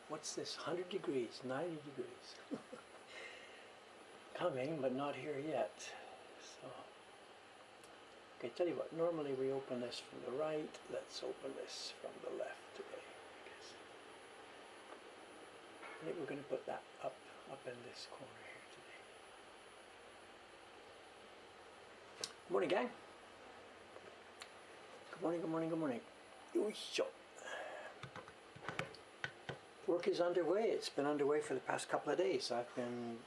What's this? 100 degrees, 90 degrees. Coming, but not here yet. So, okay, tell you what, normally we open this from the right. Let's open this from the left today. I think we're going to put that up in this corner here today. Good morning, gang. Good morning, good morning, good morning. Work is underway. It's been underway for the past couple of days. I've been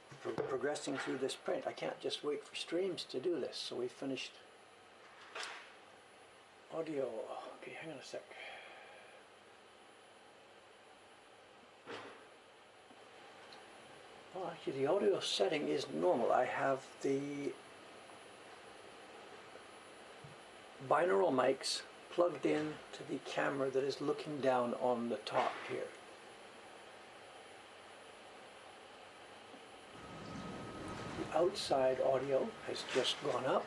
progressing through this print. I can't just wait for streams to do this. So we finished audio. Okay, hang on a sec. Well, actually, the audio setting is normal. I have the binaural mics plugged in to the camera that is looking down on the top here. The outside audio has just gone up.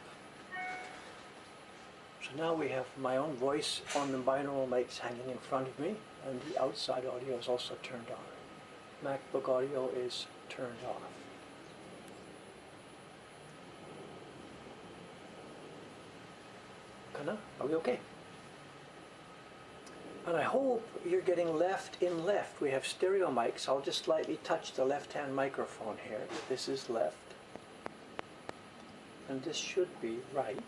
So now we have my own voice on the binaural mics hanging in front of me, and the outside audio is also turned on. MacBook audio is turned off. Are we okay? And I hope you're getting left in left. We have stereo mics. I'll just slightly touch the left-hand microphone here. This is left. And this should be right.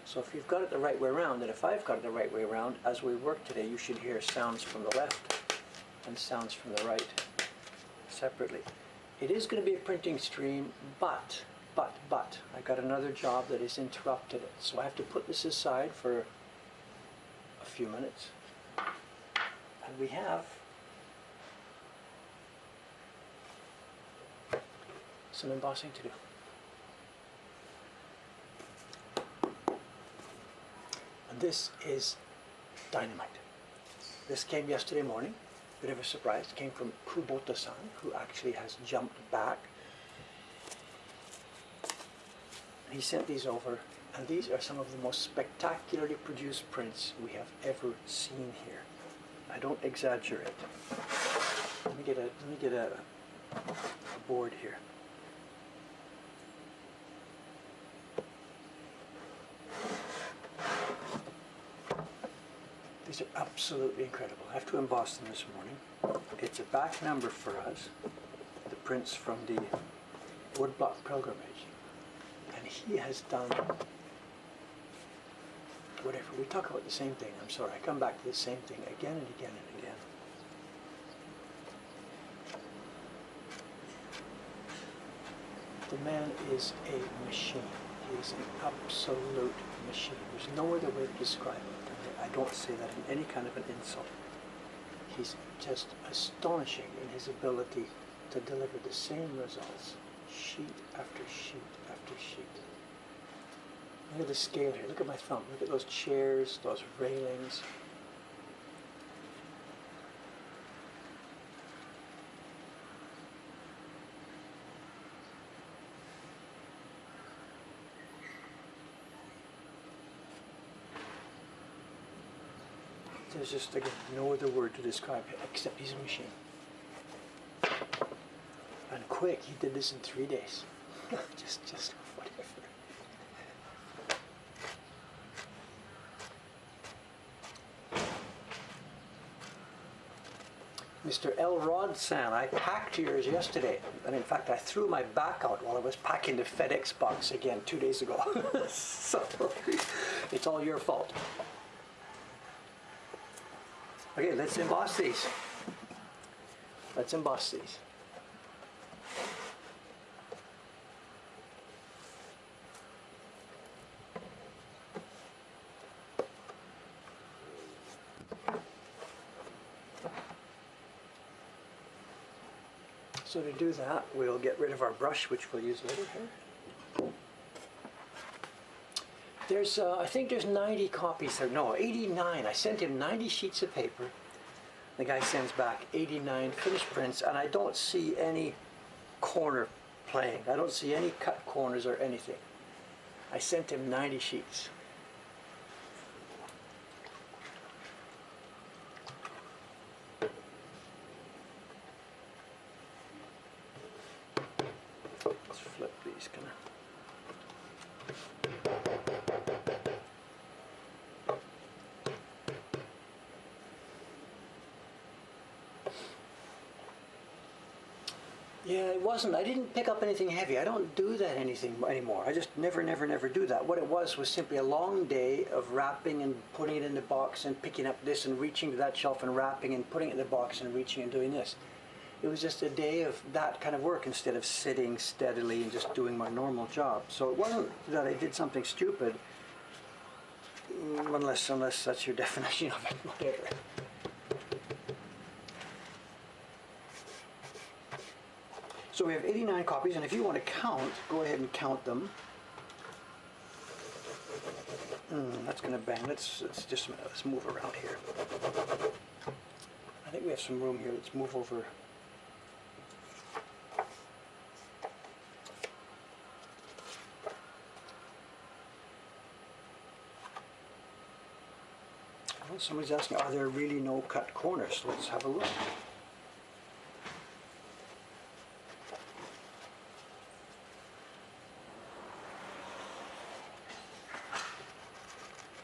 So if you've got it the right way around, and if I've got it the right way around, as we work today, you should hear sounds from the left and sounds from the right separately. It is going to be a printing stream, but I got another job that has interrupted it. So I have to put this aside for a few minutes. And we have some embossing to do. And this is dynamite. This came yesterday morning. Bit of a surprise. It came from Kubota-san, who actually has jumped back. And he sent these over, and these are some of the most spectacularly produced prints we have ever seen here. I don't exaggerate. Let me get a board here. These are absolutely incredible. I have to emboss them this morning. It's a back number for us, the prints from the woodblock pilgrimage. And he has done whatever. We talk about the same thing. I'm sorry. I come back to the same thing again and again and again. The man is a machine. He is an absolute machine. There's no other way to describe it. I don't say that in any kind of an insult. He's just astonishing in his ability to deliver the same results, sheet after sheet after sheet. Look at the scale here. Look at my thumb. Look at those chairs, those railings. There's just, again, no other word to describe it except he's a machine. And quick, he did this in 3 days. just whatever. Mr. L. Rod-san, I packed yours yesterday. And in fact, I threw my back out while I was packing the FedEx box again 2 days ago. So, it's all your fault. Okay, let's emboss these. Let's emboss these. So to do that, we'll get rid of our brush, which we'll use later here. There's, I think there's 90 copies there. No, 89. I sent him 90 sheets of paper. The guy sends back 89 finished prints, and I don't see any corner playing. I don't see any cut corners or anything. I sent him 90 sheets. let's flip these kind of. Yeah, it wasn't. I didn't pick up anything heavy. I don't do that anything anymore. I just never do that. What it was simply a long day of wrapping and putting it in the box and picking up this and reaching to that shelf and wrapping and putting it in the box and reaching and doing this. It was just a day of that kind of work instead of sitting steadily and just doing my normal job. So it wasn't that I did something stupid, unless that's your definition of it, whatever. So we have 89 copies, and if you want to count, go ahead and count them. That's going to bang. Let's just let's move around here. I think we have some room here. Let's move over. Well, somebody's asking, are there really no cut corners? Let's have a look.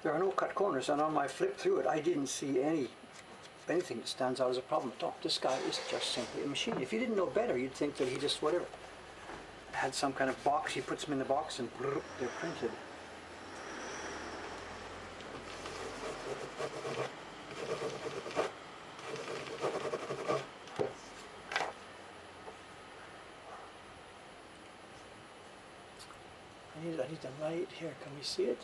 There are no cut corners, and on my flip through it, I didn't see anything that stands out as a problem at all. This guy is just simply a machine. If you didn't know better, you'd think that he just whatever had some kind of box. He puts them in the box, and they're printed. I need the light here. Can we see it?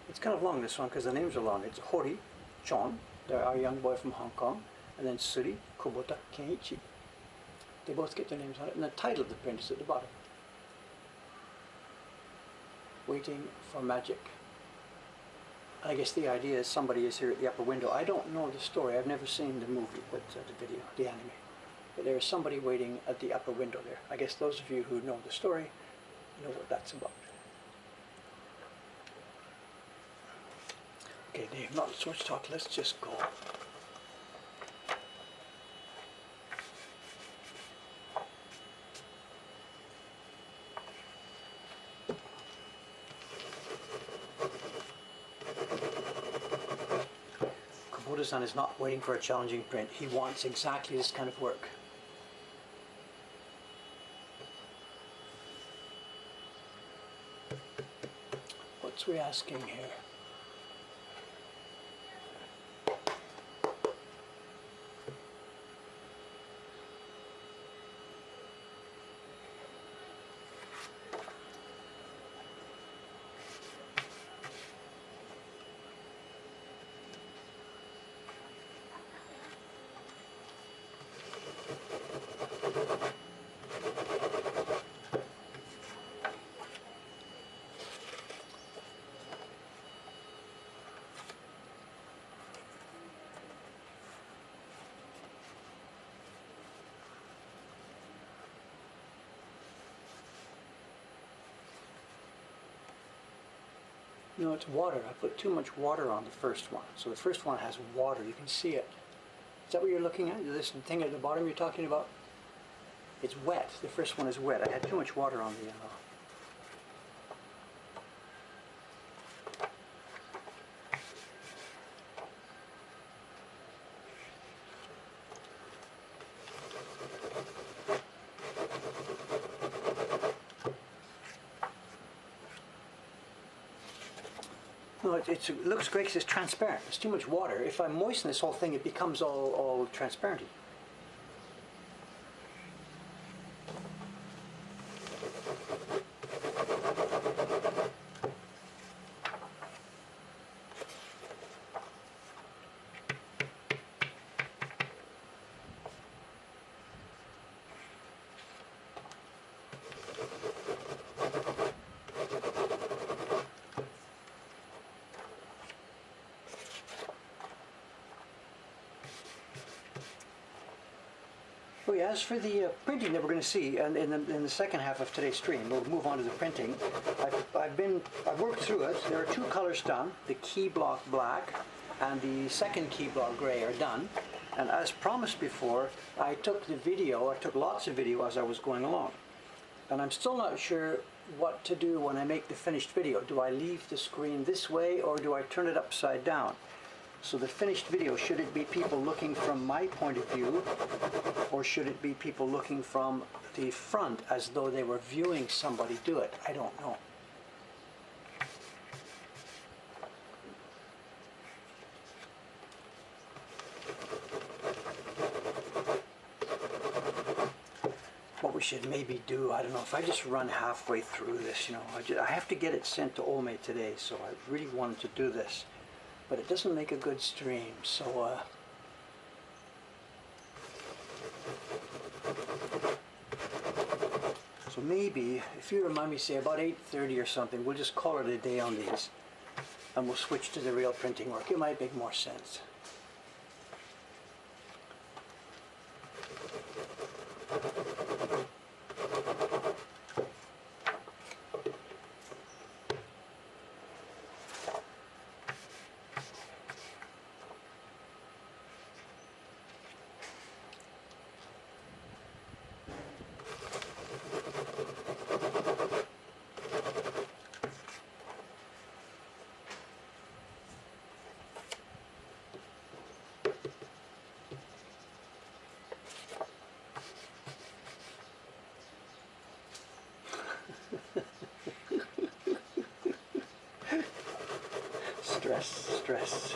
It's kind of long, this one, because the names are long. It's Hori, John, our young boy from Hong Kong, and then Suri, Kubota, Kenichi. They both get their names on it, and the title of the print is at the bottom. Waiting for magic. I guess the idea is somebody is here at the upper window. I don't know the story. I've never seen the movie, but the video, the anime. But there is somebody waiting at the upper window there. I guess those of you who know the story know what that's about. Okay, Dave, not so much talk. Let's just go. Kubota-san is not waiting for a challenging print. He wants exactly this kind of work. What's we asking here? No, it's water. I put too much water on the first one. So the first one has water. You can see it. Is that what you're looking at? This thing at the bottom you're talking about? It's wet. The first one is wet. I had too much water on the No, it looks great because it's transparent. There's too much water. If I moisten this whole thing, it becomes all transparent. Oh yeah, as for the printing that we're going to see in the second half of today's stream, we'll move on to the printing. I've worked through it. There are two colors done, the key block black and the second key block gray are done. And as promised before, I took lots of video as I was going along. And I'm still not sure what to do when I make the finished video. Do I leave the screen this way or do I turn it upside down? So the finished video, should it be people looking from my point of view, or should it be people looking from the front as though they were viewing somebody do it? I don't know. What we should maybe do, I don't know, if I just run halfway through this, I have to get it sent to Olme today, so I really wanted to do this. But it doesn't make a good stream, so maybe, if you remind me, say about 8:30 or something, we'll just call it a day on these, and we'll switch to the real printing work. It might make more sense. Stress.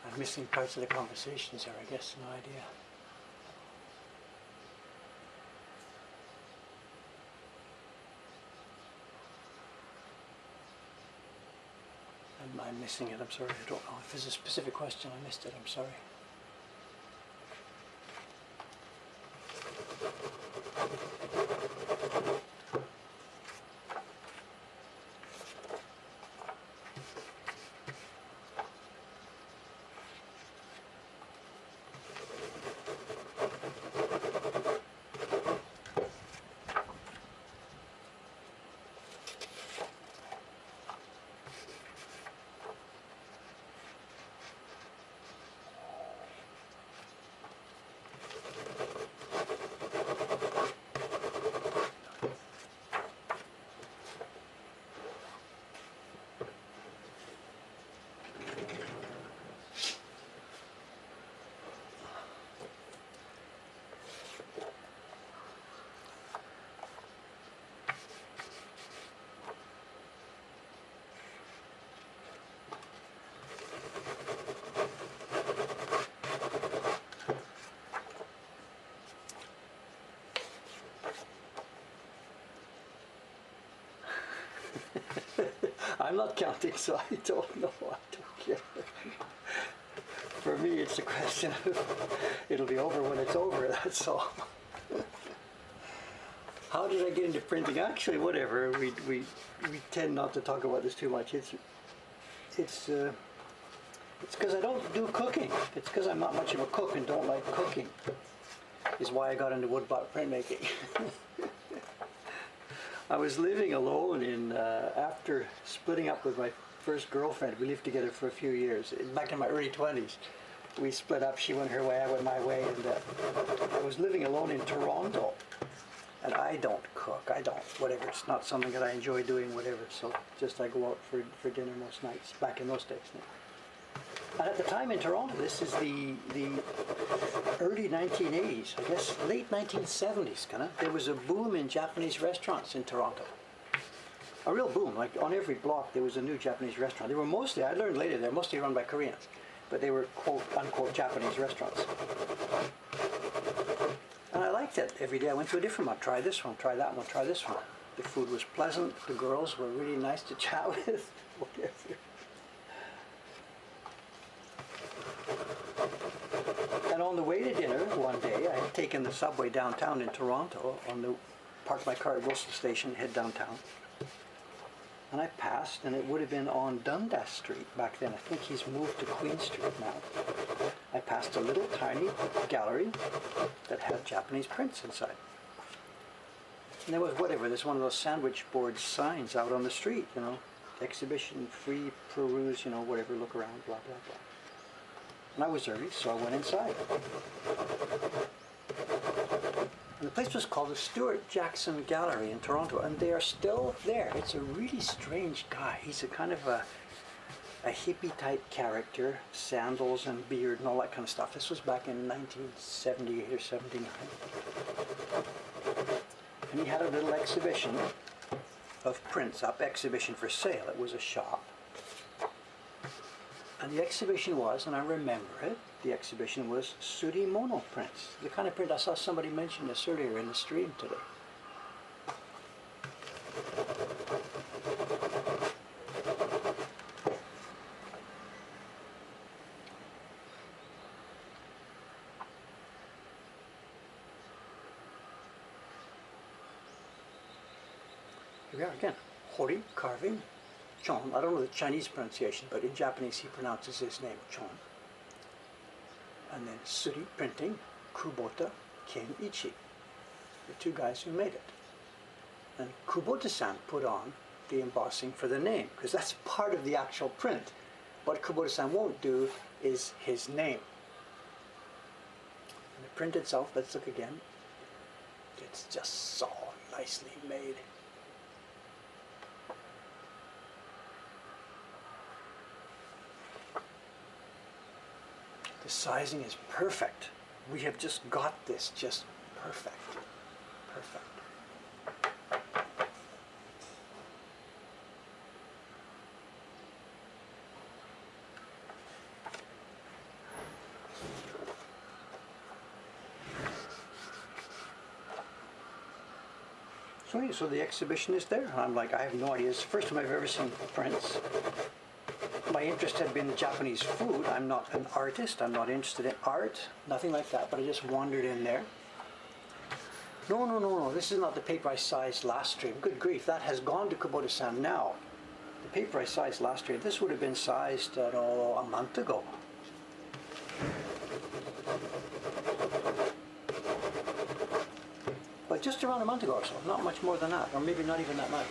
I'm missing parts of the conversations here, I guess, no idea. I'm missing it, I'm sorry, I don't know. If there's a specific question, I missed it, I'm sorry. I'm not counting, so I don't know. I don't care. For me, it's a question of it'll be over when it's over, that's all. How did I get into printing? Actually, whatever. We tend not to talk about this too much. It's because I don't do cooking. It's because I'm not much of a cook and don't like cooking. Is why I got into woodblock printmaking. I was living alone after splitting up with my first girlfriend. We lived together for a few years. Back in my early 20s, we split up. She went her way, I went my way, and I was living alone in Toronto. And I don't cook. I don't, whatever. It's not something that I enjoy doing, whatever. So just I go out for dinner most nights, back in those days. And at the time in Toronto, this is the early 1980s, I guess late 1970s, kind of. There was a boom in Japanese restaurants in Toronto. A real boom. Like on every block there was a new Japanese restaurant. They were mostly, I learned later, they're mostly run by Koreans. But they were quote unquote Japanese restaurants. And I liked it. Every day I went to a different one. Try this one, try that one, try this one. The food was pleasant. The girls were really nice to chat with. Whatever. And on the way to dinner one day, I had taken the subway downtown in Toronto, parked my car at Wilson Station, head downtown. And I passed, and it would have been on Dundas Street back then. I think he's moved to Queen Street now. I passed a little tiny gallery that had Japanese prints inside. And there was whatever, there's one of those sandwich board signs out on the street, exhibition, free, peruse, whatever, look around, blah, blah, blah. And I was early, so I went inside. And the place was called the Stuart Jackson Gallery in Toronto, and they are still there. It's a really strange guy. He's a kind of a hippie type character, sandals and beard and all that kind of stuff. This was back in 1978 or 79. And he had a little exhibition of prints up, exhibition for sale. It was a shop. And the exhibition was, and I remember it, the exhibition was Surimono prints. The kind of print, I saw somebody mention this earlier in the stream today. Here we are again. Hori, carving, Chon. I don't know the Chinese pronunciation, but in Japanese he pronounces his name Chon. And then Suri, printing, Kubota, Kenichi, the two guys who made it. And Kubota-san put on the embossing for the name, because that's part of the actual print. What Kubota-san won't do is his name. And the print itself, let's look again. It's just so nicely made. The sizing is perfect. We have just got this just perfect. Perfect. So the exhibition is there. I'm like, I have no idea. It's the first time I've ever seen prints. My interest had been Japanese food. I'm not an artist. I'm not interested in art. Nothing like that. But I just wandered in there. No. This is not the paper I sized last stream. Good grief. That has gone to Kubota-san now. The paper I sized last stream, this would have been sized, a month ago. But just around a month ago or so. Not much more than that. Or maybe not even that much.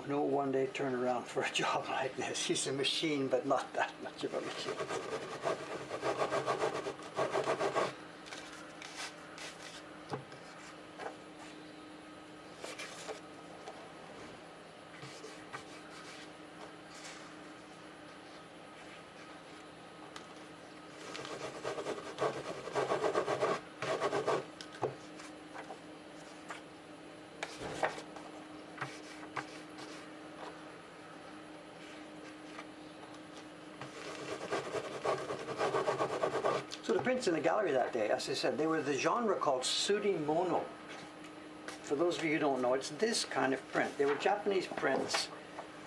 No one-day turnaround for a job like this. He's a machine, but not that much of a machine. So the prints in the gallery that day, as I said, they were the genre called Surimono. For those of you who don't know, it's this kind of print. They were Japanese prints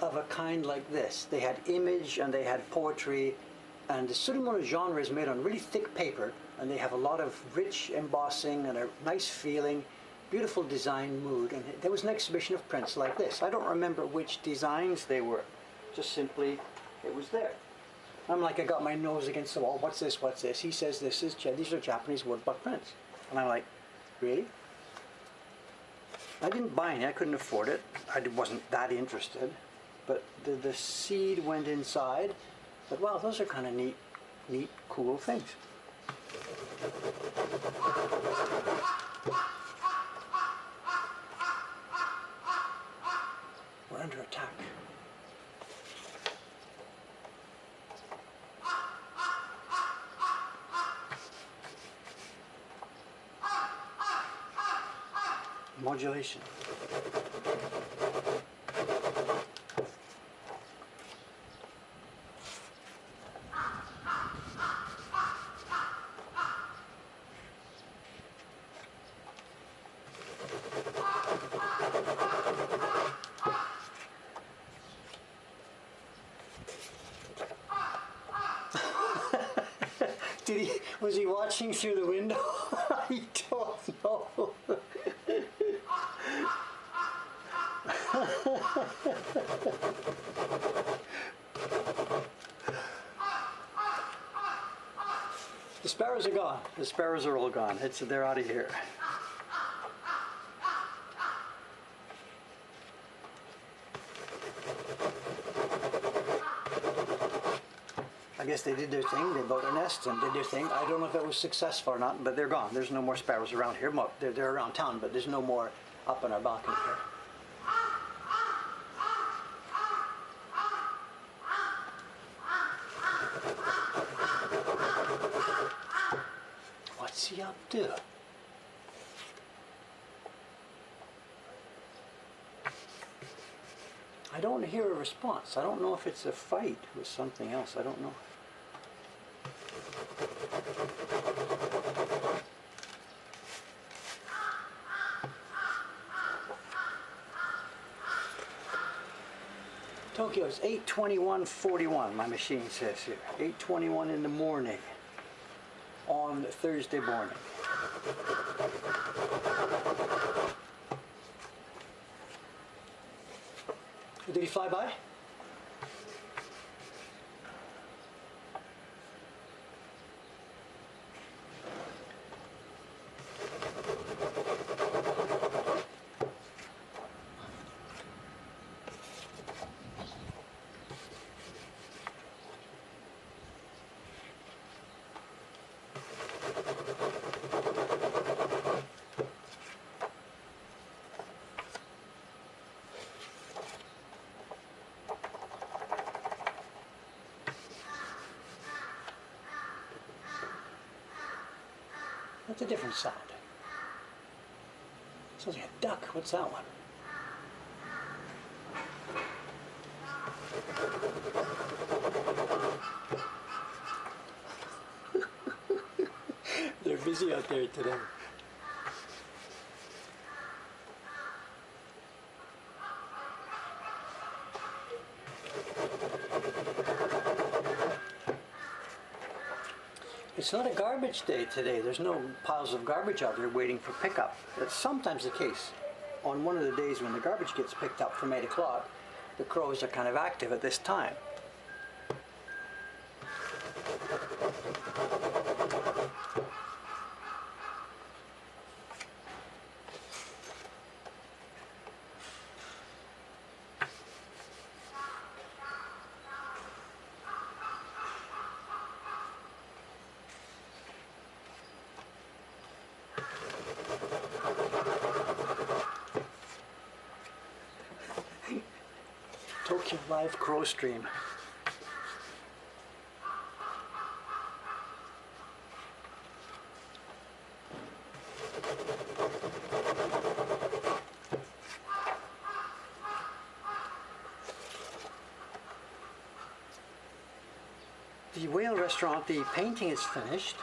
of a kind like this. They had image and they had poetry, and the Surimono genre is made on really thick paper, and they have a lot of rich embossing and a nice feeling, beautiful design mood. And there was an exhibition of prints like this. I don't remember which designs they were, just simply it was there. I'm like, I got my nose against the wall. What's this? What's this? He says these are Japanese woodblock prints. And I'm like, really? I didn't buy any. I couldn't afford it. I wasn't that interested. But the seed went inside. But wow, those are kind of neat, cool things. We're under attack. Modulation. Was he watching through the window? I don't know. The sparrows are gone. The sparrows are all gone. They're out of here. I guess they did their thing. They built their nest and did their thing. I don't know if it was successful or not, but they're gone. There's no more sparrows around here. Well, they're around town, but there's no more up on our balcony here. What's he up to? I don't hear a response. I don't know if it's a fight with something else. I don't know. Tokyo is 8:21:41, my machine says here. 8:21 in the morning on Thursday morning. Did he fly by? That's a different sound. Sounds like a duck. What's that one? They're busy out there today. It's not a garbage day today. There's no piles of garbage out there waiting for pickup. That's sometimes the case. On one of the days when the garbage gets picked up from 8 o'clock, the crows are kind of active at this time. Tokyo Live Crow Stream. The whale restaurant, the painting is finished.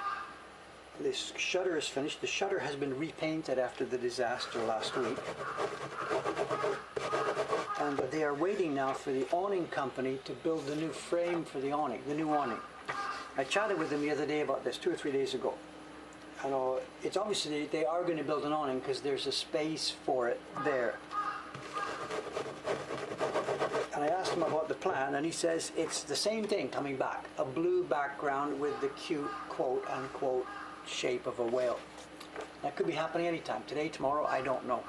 This shutter is finished. The shutter has been repainted after the disaster last week. And they are waiting now for the awning company to build the new frame for the awning, the new awning. I chatted with them the other day about this, 2 or 3 days ago. And it's obviously they are going to build an awning because there's a space for it there. And I asked him about the plan, and he says it's the same thing coming back. A blue background with the cute quote-unquote shape of a whale. That could be happening anytime. Today, tomorrow, I don't know.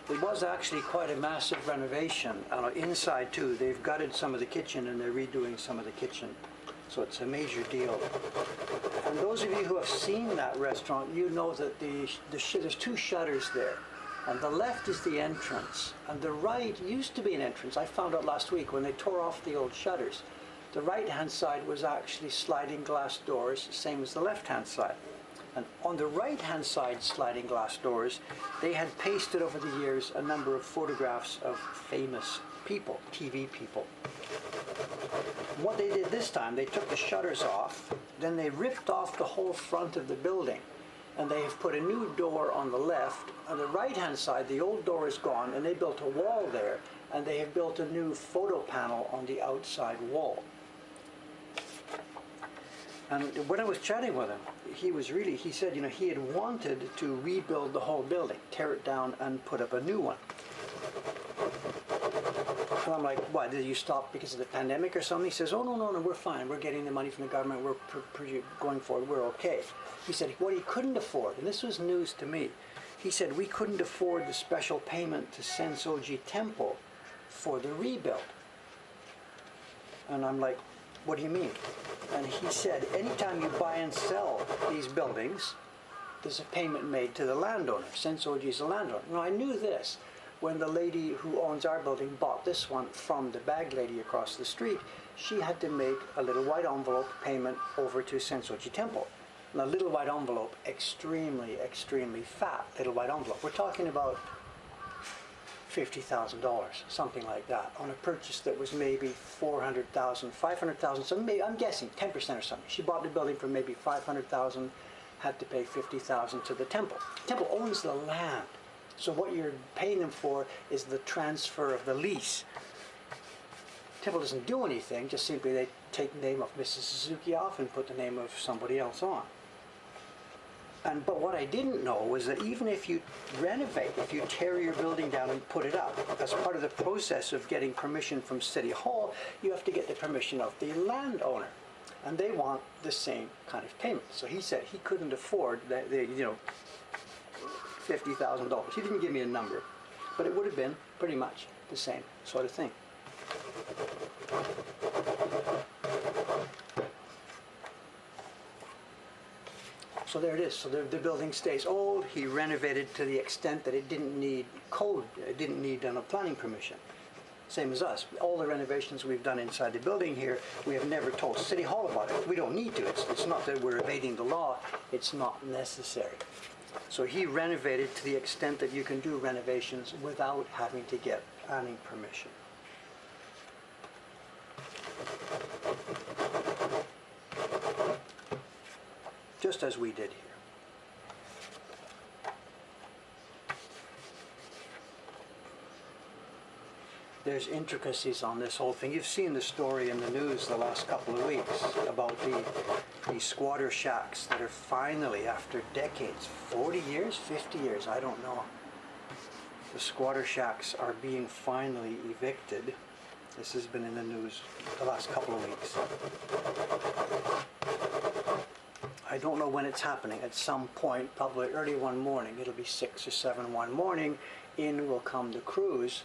It was actually quite a massive renovation. Inside too, they've gutted some of the kitchen and they're redoing some of the kitchen. So it's a major deal. And those of you who have seen that restaurant, you know that there's 2 shutters there. And the left is the entrance. And the right used to be an entrance. I found out last week when they tore off the old shutters. The right-hand side was actually sliding glass doors, same as the left-hand side. And on the right-hand side sliding glass doors, they had pasted over the years a number of photographs of famous people, TV people. And what they did this time, they took the shutters off, then they ripped off the whole front of the building and they have put a new door on the left. On the right-hand side, the old door is gone, and they built a wall there, and they have built a new photo panel on the outside wall. And when I was chatting with him, he said, you know, he had wanted to rebuild the whole building, tear it down and put up a new one. And I'm like, why, did you stop because of the pandemic or something? He says, oh, no, we're fine. We're getting the money from the government. We're going forward. We're okay. He said, what he couldn't afford, and this was news to me, he said, we couldn't afford the special payment to Sensoji Temple for the rebuild. And I'm like, what do you mean? And he said, anytime you buy and sell these buildings, there's a payment made to the landowner. Sensoji is the landowner. Now, I knew this. When the lady who owns our building bought this one from the bag lady across the street, she had to make a little white envelope payment over to Sensoji Temple. Now, little white envelope, extremely fat little white envelope. We're talking about $50,000, something like that, on a purchase that was maybe $400,000, $500,000, so maybe, I'm guessing 10% or something. She bought the building for maybe $500,000, had to pay $50,000 to the temple. The temple owns the land, so what you're paying them for is the transfer of the lease. The temple doesn't do anything, just simply they take the name of Mrs. Suzuki off and put the name of somebody else on. But what I didn't know was that even if you renovate, if you tear your building down and put it up, as part of the process of getting permission from City Hall, you have to get the permission of the landowner. And they want the same kind of payment. So he said he couldn't afford $50,000. He didn't give me a number, but it would have been pretty much the same sort of thing. So there it is. So the building stays old. He renovated to the extent that it didn't need code, it didn't need planning permission. Same as us. All the renovations we've done inside the building here, we have never told City Hall about it. We don't need to. It's not that we're evading the law. It's not necessary. So he renovated to the extent that you can do renovations without having to get planning permission. Just as we did here. There's intricacies on this whole thing. You've seen the story in the news the last couple of weeks about the squatter shacks that are finally, after decades, 40 years, 50 years, I don't know. The squatter shacks are being finally evicted. This has been in the news the last couple of weeks. I don't know when it's happening. At some point, probably early one morning, it'll be 6 or 7 one morning, in will come the crews,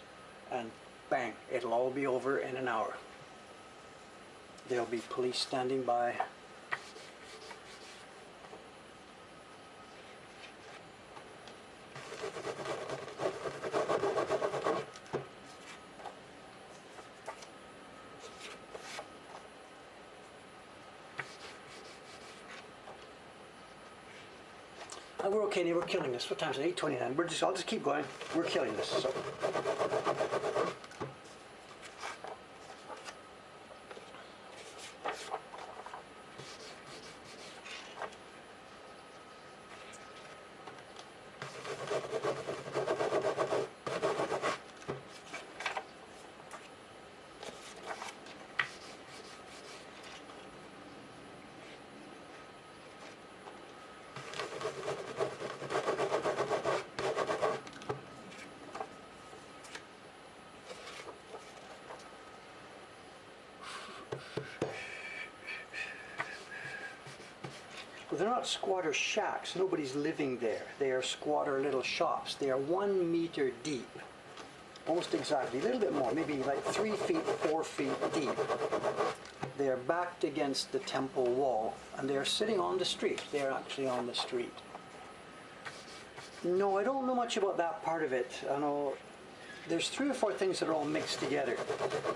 and bang, it'll all be over in an hour. There'll be police standing by. We're okay, we're killing this. What time is it? 8:29. I'll just keep going. We're killing this. So. Well, they're not squatter shacks. Nobody's living there. They are squatter little shops. They are 1 meter deep, almost exactly, a little bit more, maybe like 3 feet, 4 feet deep. They are backed against the temple wall, and they are sitting on the street. They are actually on the street. No, I don't know much about that part of it. I know there's 3 or 4 things that are all mixed together.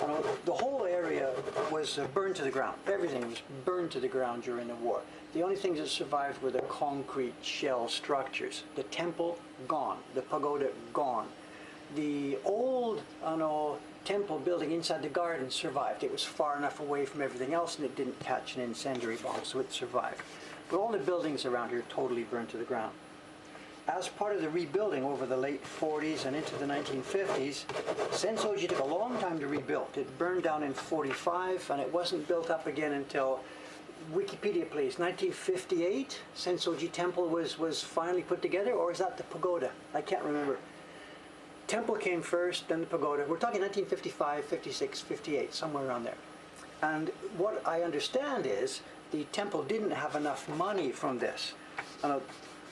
I know the whole area was burned to the ground. Everything was burned to the ground during the war. The only things that survived were the concrete shell structures. The temple, gone. The pagoda, gone. The old, temple building inside the garden survived. It was far enough away from everything else, and it didn't catch an incendiary bomb, so it survived. But all the buildings around here totally burned to the ground. As part of the rebuilding over the late 40s and into the 1950s, Sensoji took a long time to rebuild. It burned down in 45 and it wasn't built up again until, Wikipedia please, 1958, Sensoji Temple was finally put together, or is that the pagoda? I can't remember. Temple came first, then the pagoda. We're talking 1955, 56, 58, somewhere around there. And what I understand is the temple didn't have enough money from this.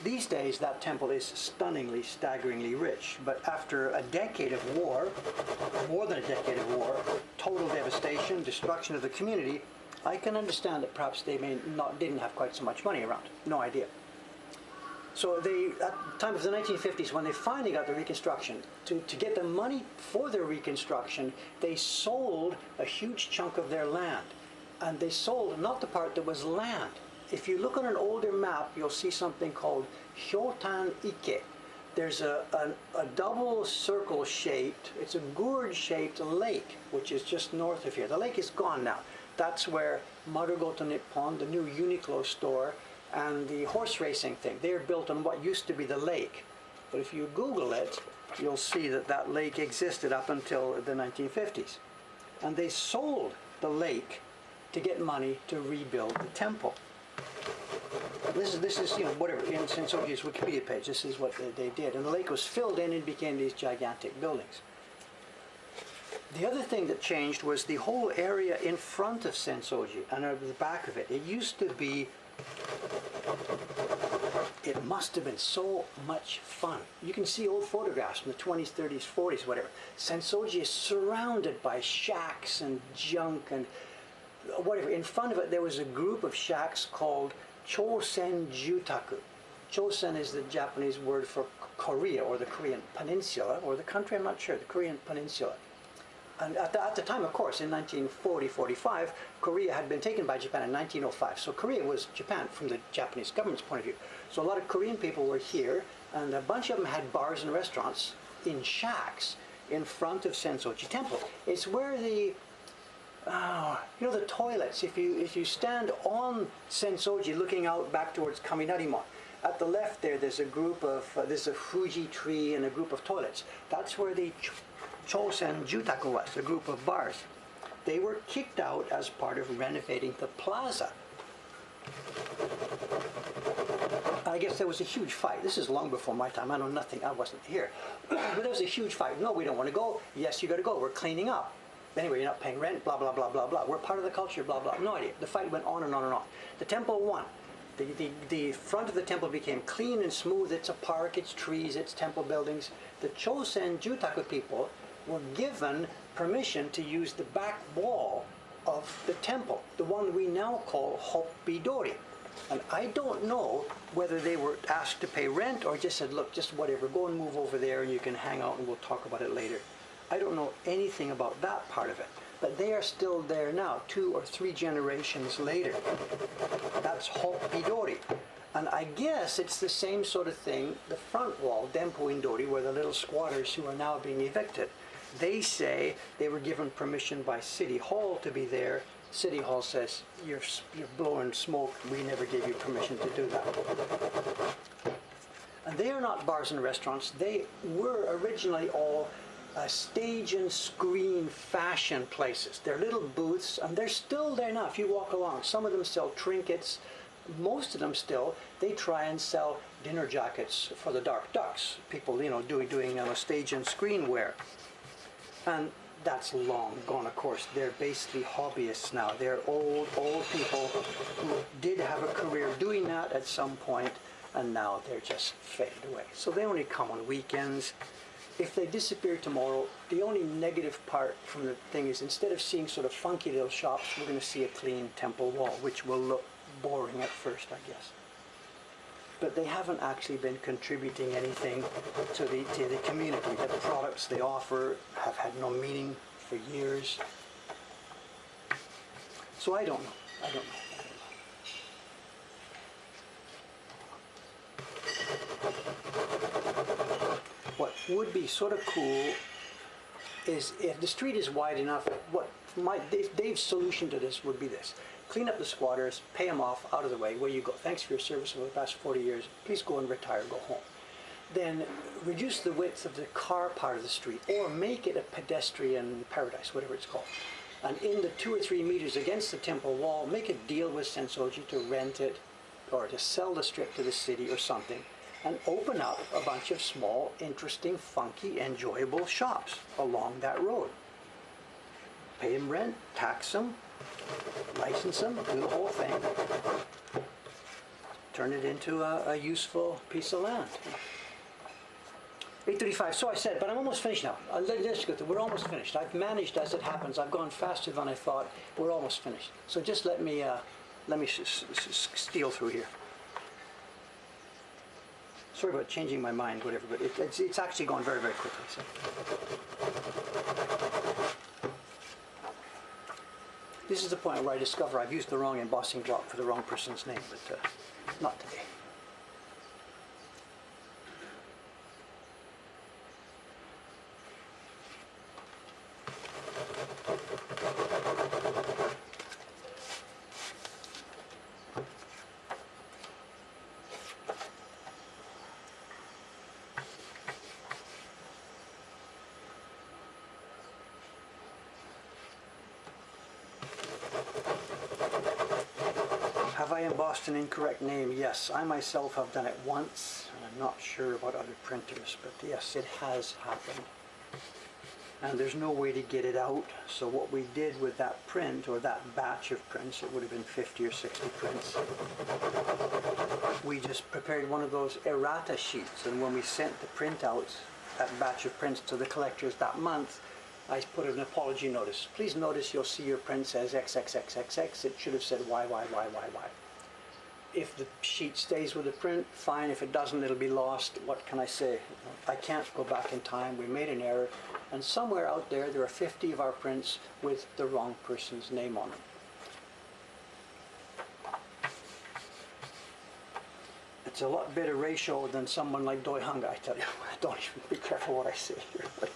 These days, that temple is stunningly, staggeringly rich. But after a decade of war, more than a decade of war, total devastation, destruction of the community, I can understand that perhaps they didn't have quite so much money around. No idea. So at the time of the 1950s, when they finally got the reconstruction, to get the money for their reconstruction, they sold a huge chunk of their land. And they sold not the part that was land. If you look on an older map, you'll see something called Hyotan Ike. There's a double circle shaped, it's a gourd shaped lake, which is just north of here. The lake is gone now. That's where Marugoto Nippon, the new Uniqlo store, and the horse racing thing, they're built on what used to be the lake. But if you Google it, you'll see that that lake existed up until the 1950s. And they sold the lake to get money to rebuild the temple. This is whatever, in Sensoji's Wikipedia page, this is what they did. And the lake was filled in and became these gigantic buildings. The other thing that changed was the whole area in front of Sensoji and at the back of it. It used to be, it must have been so much fun. You can see old photographs from the 20s, 30s, 40s, whatever. Sensoji is surrounded by shacks and junk and whatever. In front of it, there was a group of shacks called Chosen Jutaku. Chosen is the Japanese word for Korea, or the Korean peninsula, or the country, I'm not sure, the Korean peninsula. And at the time, of course, in 1940-45, Korea had been taken by Japan in 1905. So Korea was Japan from the Japanese government's point of view. So a lot of Korean people were here, and a bunch of them had bars and restaurants in shacks in front of Sensoji Temple. It's where the the toilets, if you stand on Sensoji looking out back towards Kaminarimon, at the left there's a group of, there's a Fuji tree and a group of toilets. That's where the Chosen Jutaku was, a group of bars. They were kicked out as part of renovating the plaza. I guess there was a huge fight. This is long before my time. I know nothing. I wasn't here. But there was a huge fight. No, we don't want to go. Yes, you got to go. We're cleaning up. Anyway, you're not paying rent, blah, blah, blah, blah, blah. We're part of the culture, blah, blah. No idea. The fight went on and on and on. The temple won. The front of the temple became clean and smooth. It's a park, it's trees, it's temple buildings. The Chosen Jutaku people were given permission to use the back wall of the temple, the one we now call Hoppidori. And I don't know whether they were asked to pay rent or just said, look, just whatever, go and move over there and you can hang out and we'll talk about it later. I don't know anything about that part of it, but they are still there now, 2 or 3 generations later. That's Hoppidori. And I guess it's the same sort of thing, the front wall, Dempo Indori, where the little squatters who are now being evicted, they say they were given permission by City Hall to be there. City Hall says, you're blowing smoke, we never gave you permission to do that. And they are not bars and restaurants. They were originally all stage and screen fashion places. They're little booths, and they're still there now. If you walk along, some of them sell trinkets. Most of them still, they try and sell dinner jackets for the Dark Ducks. People, doing stage and screen wear. And that's long gone, of course. They're basically hobbyists now. They're old people who did have a career doing that at some point, and now they're just faded away. So they only come on weekends. If they disappear tomorrow, the only negative part from the thing is instead of seeing sort of funky little shops, we're going to see a clean temple wall, which will look boring at first, I guess. But they haven't actually been contributing anything to the community. The products they offer have had no meaning for years. So I don't know. What would be sort of cool is if the street is wide enough, Dave's solution to this would be this. clean up the squatters, pay them off, out of the way, where you go. Thanks for your service over the past 40 years. Please go and retire, go home. Then reduce the width of the car part of the street, or make it a pedestrian paradise, whatever it's called. And in the 2 or 3 meters against the temple wall, make a deal with Sensoji to rent it or to sell the strip to the city or something, and open up a bunch of small, interesting, funky, enjoyable shops along that road. Pay them rent, tax them, license them, do the whole thing. Turn it into a useful piece of land. 8:35. So I said, but I'm almost finished now. Let's go. We're almost finished. I've managed, as it happens. I've gone faster than I thought. We're almost finished. So just let me steal through here. Sorry about changing my mind, whatever, but it's actually gone very, very quickly. So. This is the point where I discover I've used the wrong embossing block for the wrong person's name, but not today. Have I embossed an incorrect name? Yes, I myself have done it once, and I'm not sure about other printers, but yes, it has happened. And there's no way to get it out, so what we did with that print, or that batch of prints, it would have been 50 or 60 prints, we just prepared one of those errata sheets, and when we sent the printouts, that batch of prints to the collectors that month, I put an apology notice. Please notice you'll see your print says XXXXX. It should have said Y. If the sheet stays with the print, fine. If it doesn't, it'll be lost. What can I say? I can't go back in time. We made an error. And somewhere out there are 50 of our prints with the wrong person's name on them. It's a lot better ratio than someone like Doi Hunga, I tell you. Don't even be careful what I say here.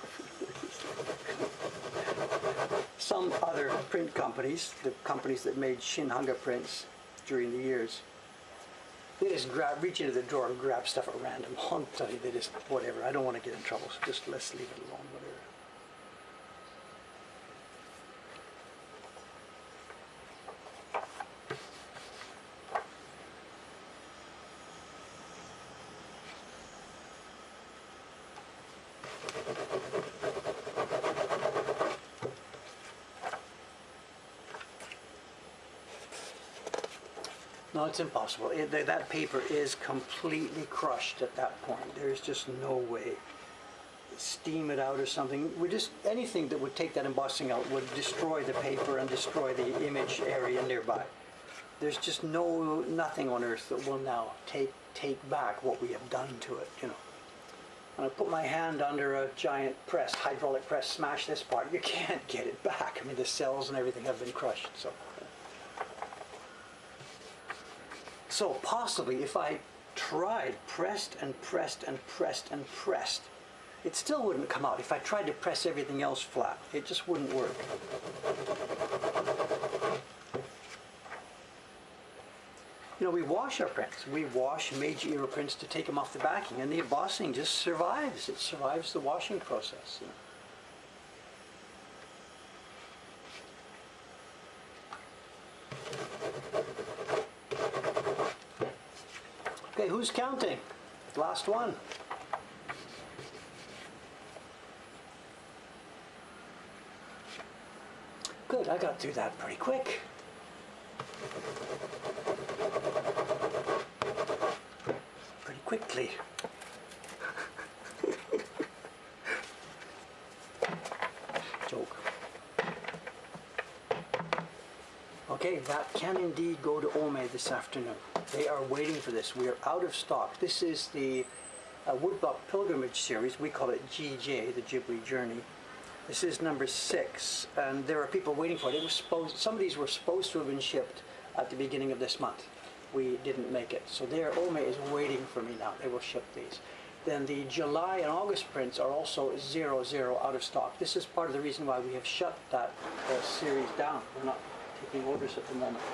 Some other print companies, the companies that made Shin Hunga prints during the years, they just reach into the drawer and grab stuff at random. I'll tell you, they just, whatever. I don't want to get in trouble, so just let's leave it alone, whatever. No, it's impossible. That paper is completely crushed at that point. There's just no way. Steam it out or something. Anything that would take that embossing out would destroy the paper and destroy the image area nearby. There's just nothing on earth that will now take back what we have done to it, you know. When I put my hand under a giant press, hydraulic press, smash this part, you can't get it back. I mean, the cells and everything have been crushed, so. So possibly if I tried, pressed and pressed and pressed and pressed, it still wouldn't come out. If I tried to press everything else flat, it just wouldn't work. You know, we wash our prints. We wash Meiji era prints to take them off the backing, and the embossing just survives. It survives the washing process. You know. Okay, who's counting? Last one. Good, I got through that pretty quick. Pretty quickly. Joke. Okay, that can indeed go to Ome this afternoon. They are waiting for this. We are out of stock. This is the Woodblock Pilgrimage series. We call it GJ, the Ghibli Journey. This is number 6, and there are people waiting for it. Some of these were supposed to have been shipped at the beginning of this month. We didn't make it. So Ome is waiting for me now. They will ship these. Then the July and August prints are also 00 out of stock. This is part of the reason why we have shut that series down. We're not taking orders at the moment.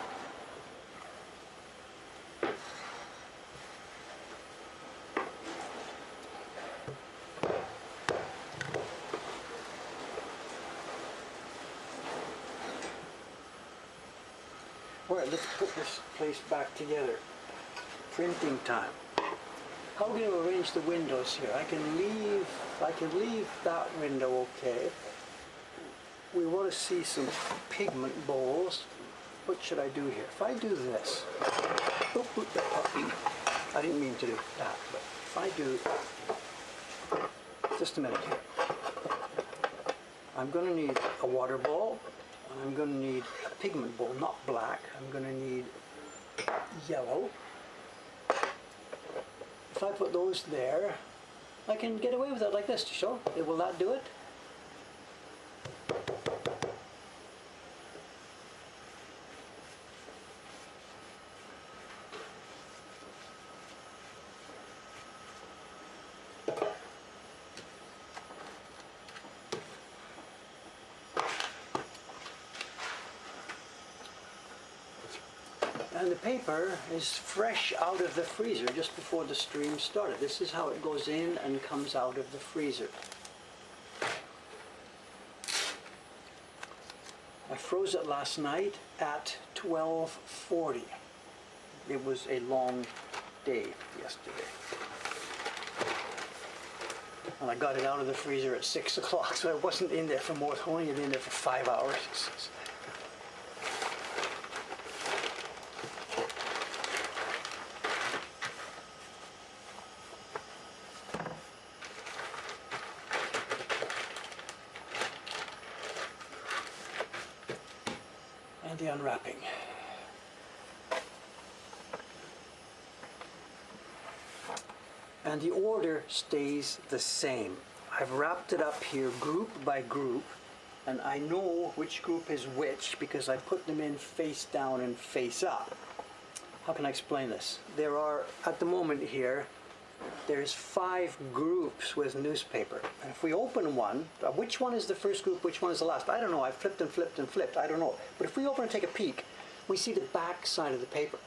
All right, let's put this place back together. Printing time. How are we going to arrange the windows here? I can leave that window okay. We want to see some pigment bowls. What should I do here? If I do this, I didn't mean to do that, but if I do, just a minute here. I'm going to need a water bowl, and I'm going to need a pigment bowl, not black. I'm going to need yellow. If I put those there, I can get away with it like this, so will that do it? And the paper is fresh out of the freezer just before the stream started. This is how it goes in and comes out of the freezer. I froze it last night at 12:40. It was a long day yesterday. And I got it out of the freezer at 6 o'clock, so I wasn't in there for more, only in there for 5 hours. And the unwrapping. And the order stays the same. I've wrapped it up here group by group, and I know which group is which because I put them in face down and face up. How can I explain this? There are, at the moment here, there's 5 groups with newspaper. And if we open one, which one is the first group, which one is the last? I don't know. I've flipped and flipped and flipped. I don't know. But if we open and take a peek, we see the back side of the paper.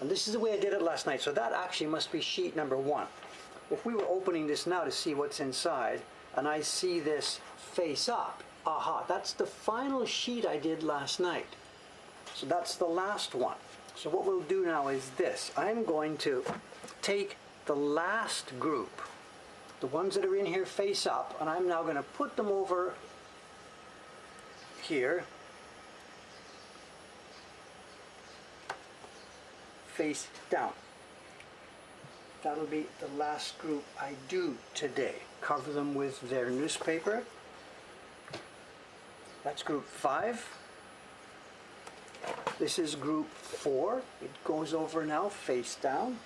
And this is the way I did it last night. So that actually must be sheet number 1. If we were opening this now to see what's inside, and I see this face up, aha, that's the final sheet I did last night. So that's the last one. So what we'll do now is this. I'm going to take the last group, the ones that are in here face up, and I'm now going to put them over here, face down. That'll be the last group I do today. Cover them with their newspaper. That's group 5. This is group 4. It goes over now face down.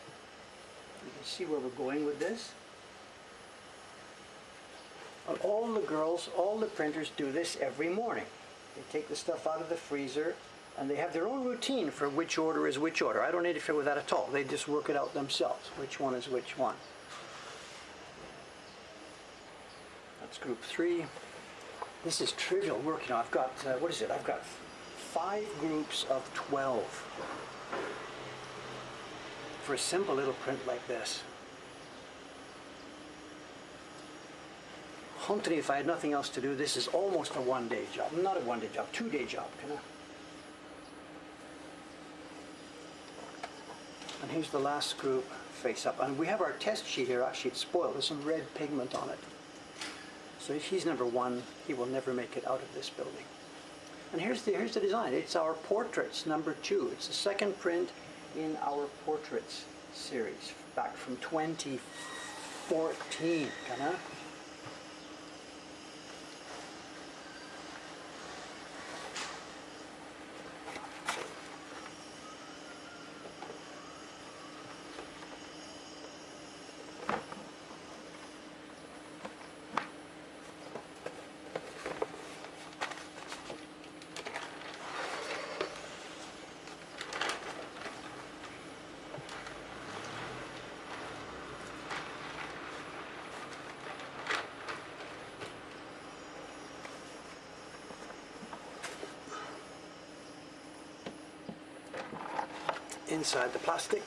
You can see where we're going with this. And all the girls, all the printers do this every morning. They take the stuff out of the freezer and they have their own routine for which order is which order. I don't interfere with that at all. They just work it out themselves, which one is which one. That's group 3. This is trivial work. You know, I've got, what is it? I've got 5 groups of 12 for a simple little print like this. Humpty, if I had nothing else to do, this is almost a one-day job. Not a one-day job, 2-day job, you know. And here's the last group face up. And we have our test sheet here. Actually, it's spoiled. There's some red pigment on it. So if he's number 1, he will never make it out of this building. And here's the design. It's our portraits, number 2. It's the second print in our portraits series, back from 2014. Kinda. inside the plastic.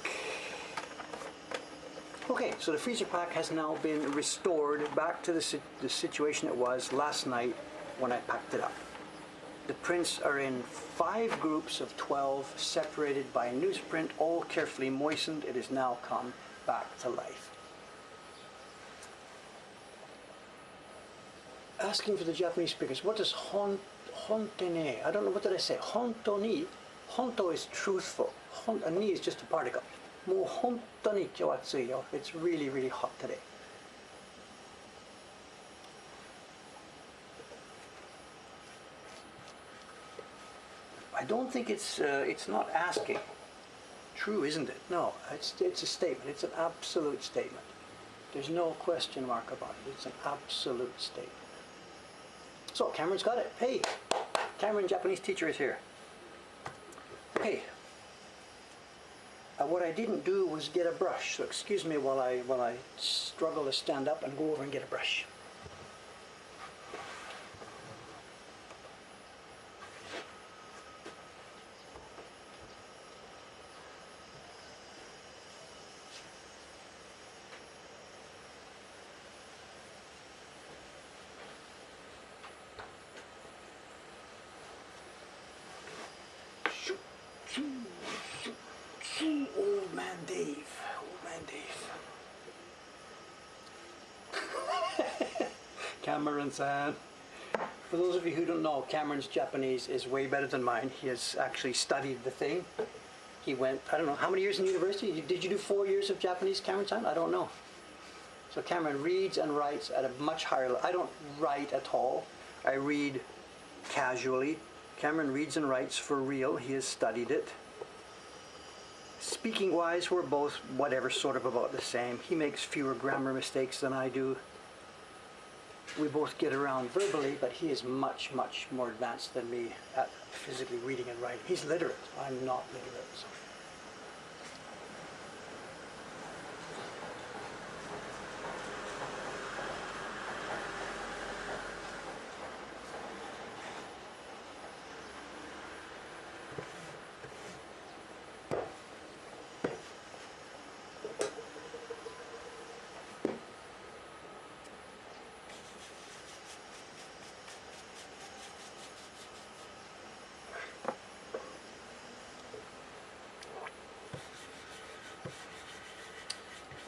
Okay, so the freezer pack has now been restored back to the situation it was last night when I packed it up. The prints are in 5 groups of 12, separated by newsprint, all carefully moistened. It has now come back to life. Asking for the Japanese speakers, what does hontone? I don't know, what did I say? Hontoni? Honto is truthful. And ni is just a particle. Mo hontoni kyo atsui yo. It's really, really hot today. I don't think it's not asking. True, isn't it? No, it's a statement. It's an absolute statement. There's no question mark about it. It's an absolute statement. So Cameron's got it. Hey, Cameron, Japanese teacher, is here. Okay. What I didn't do was get a brush. So excuse me while I struggle to stand up and go over and get a brush. Old man Dave. Cameron-san. For those of you who don't know, Cameron's Japanese is way better than mine. He has actually studied the thing. He went, I don't know, how many years in university? Did you do 4 years of Japanese, Cameron-san? I don't know. So Cameron reads and writes at a much higher level. I don't write at all. I read casually. Cameron reads and writes for real. He has studied it. Speaking wise, we're both whatever, sort of about the same. He makes fewer grammar mistakes than I do. We both get around verbally, but he is much, much more advanced than me at physically reading and writing. He's literate. I'm not literate. So.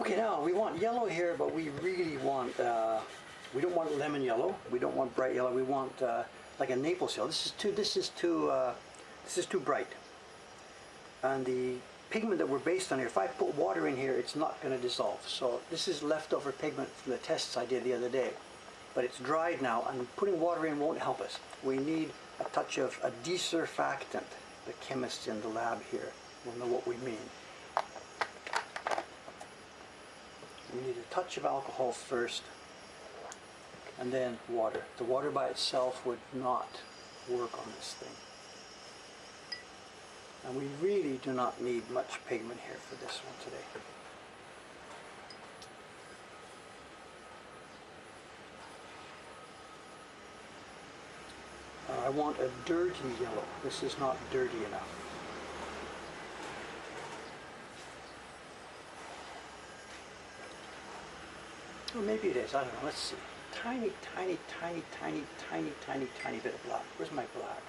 Okay, now we want yellow here, but we really want, we don't want lemon yellow. We don't want bright yellow. We want like a Naples yellow. This is too bright. And the pigment that we're based on here, if I put water in here, it's not going to dissolve. So this is leftover pigment from the tests I did the other day. But it's dried now, and putting water in won't help us. We need a touch of a desurfactant. The chemists in the lab here will know what we mean. We need a touch of alcohol first, and then water. The water by itself would not work on this thing. And we really do not need much pigment here for this one today. I want a dirty yellow. This is not dirty enough. Or maybe it is, I don't know, let's see. Tiny, tiny, tiny, tiny, tiny, tiny, tiny bit of black. Where's my black?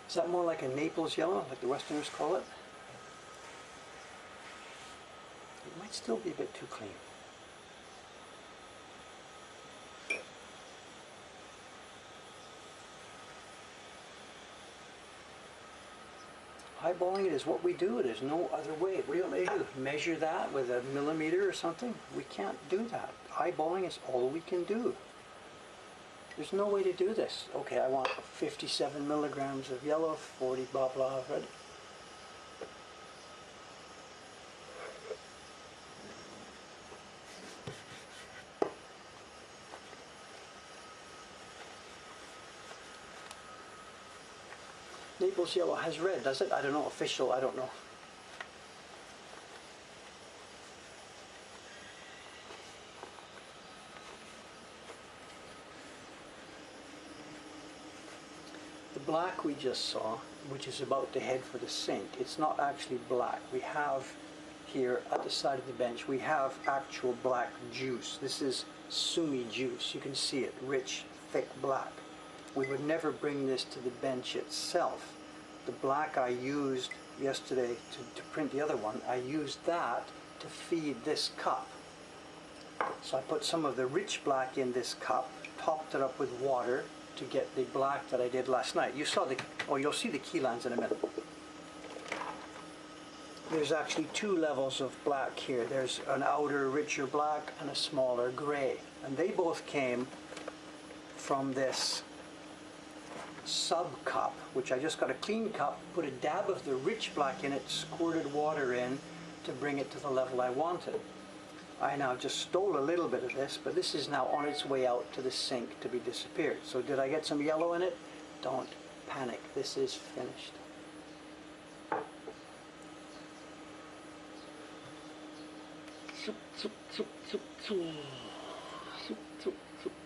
Is that more like a Naples yellow, like the Westerners call it? It might still be a bit too clean. Eyeballing it is what we do. There's no other way. What do you want me to do? Measure that with a millimeter or something? We can't do that. Eyeballing is all we can do. There's no way to do this. Okay, I want 57 milligrams of yellow, 40 blah blah of red. Naples yellow has red, does it? I don't know. Official, I don't know. black we just saw, which is about to head for the sink, it's not actually black. We have here at the side of the bench, we have actual black juice. This is sumi juice. You can see it, rich, thick black. We would never bring this to the bench itself. The black I used yesterday to print the other one, I used that to feed this cup. So I put some of the rich black in this cup, topped it up with water to get the black that I did last night. You saw you'll see the key lines in a minute. There's actually two levels of black here. There's an outer richer black and a smaller gray. And they both came from this sub cup, which I just got a clean cup, put a dab of the rich black in it, squirted water in to bring it to the level I wanted. I now just stole a little bit of this, but this is now on its way out to the sink to be disappeared. So did I get some yellow in it? Don't panic. This is finished.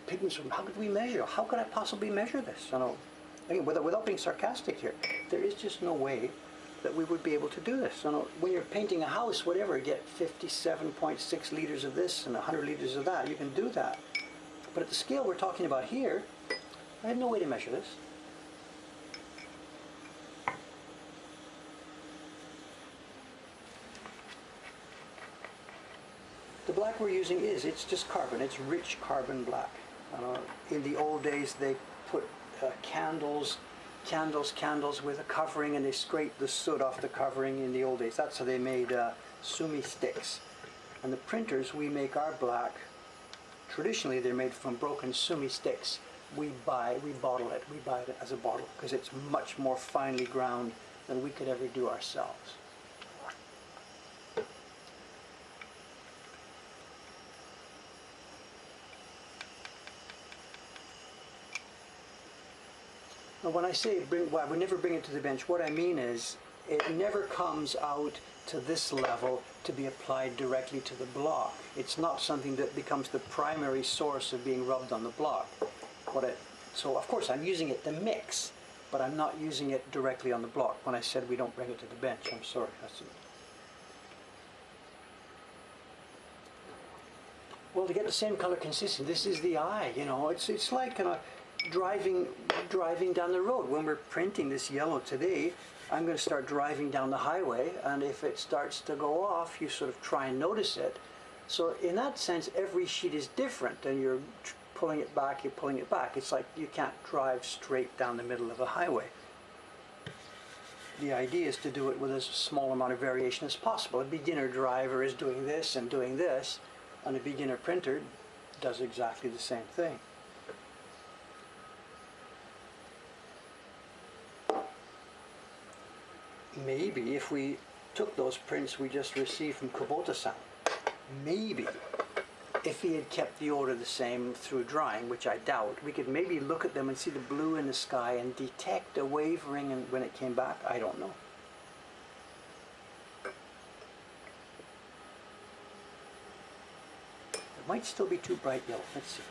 Pigments from, how could we measure? How could I possibly measure this? I know, again, without being sarcastic here, there is just no way that we would be able to do this. When you're painting a house, whatever, you get 57.6 liters of this and 100 liters of that. You can do that. But at the scale we're talking about here, I have no way to measure this. The black we're using it's just carbon. It's rich carbon black. In the old days, they put candles with a covering, and they scraped the soot off the covering in the old days. That's how they made sumi sticks. And the printers, we make our black, traditionally they're made from broken sumi sticks. We bottle it, we buy it as a bottle, because it's much more finely ground than we could ever do ourselves. Now, when I say I would never bring it to the bench, what I mean is it never comes out to this level to be applied directly to the block. It's not something that becomes the primary source of being rubbed on the block. So of course I'm using it to mix, but I'm not using it directly on the block. When I said we don't bring it to the bench, I'm sorry. Well, to get the same color consistency, this is the eye, it's like driving down the road. When we're printing this yellow today, I'm going to start driving down the highway, and if it starts to go off, you sort of try and notice it. So in that sense, every sheet is different, and you're pulling it back, you're pulling it back. It's like you can't drive straight down the middle of a highway. The idea is to do it with as small amount of variation as possible. A beginner driver is doing this, and a beginner printer does exactly the same thing. Maybe if we took those prints we just received from Kubota-san, maybe if he had kept the order the same through drying, which I doubt, we could maybe look at them and see the blue in the sky and detect a wavering when it came back. I don't know. It might still be too bright yellow. Let's see.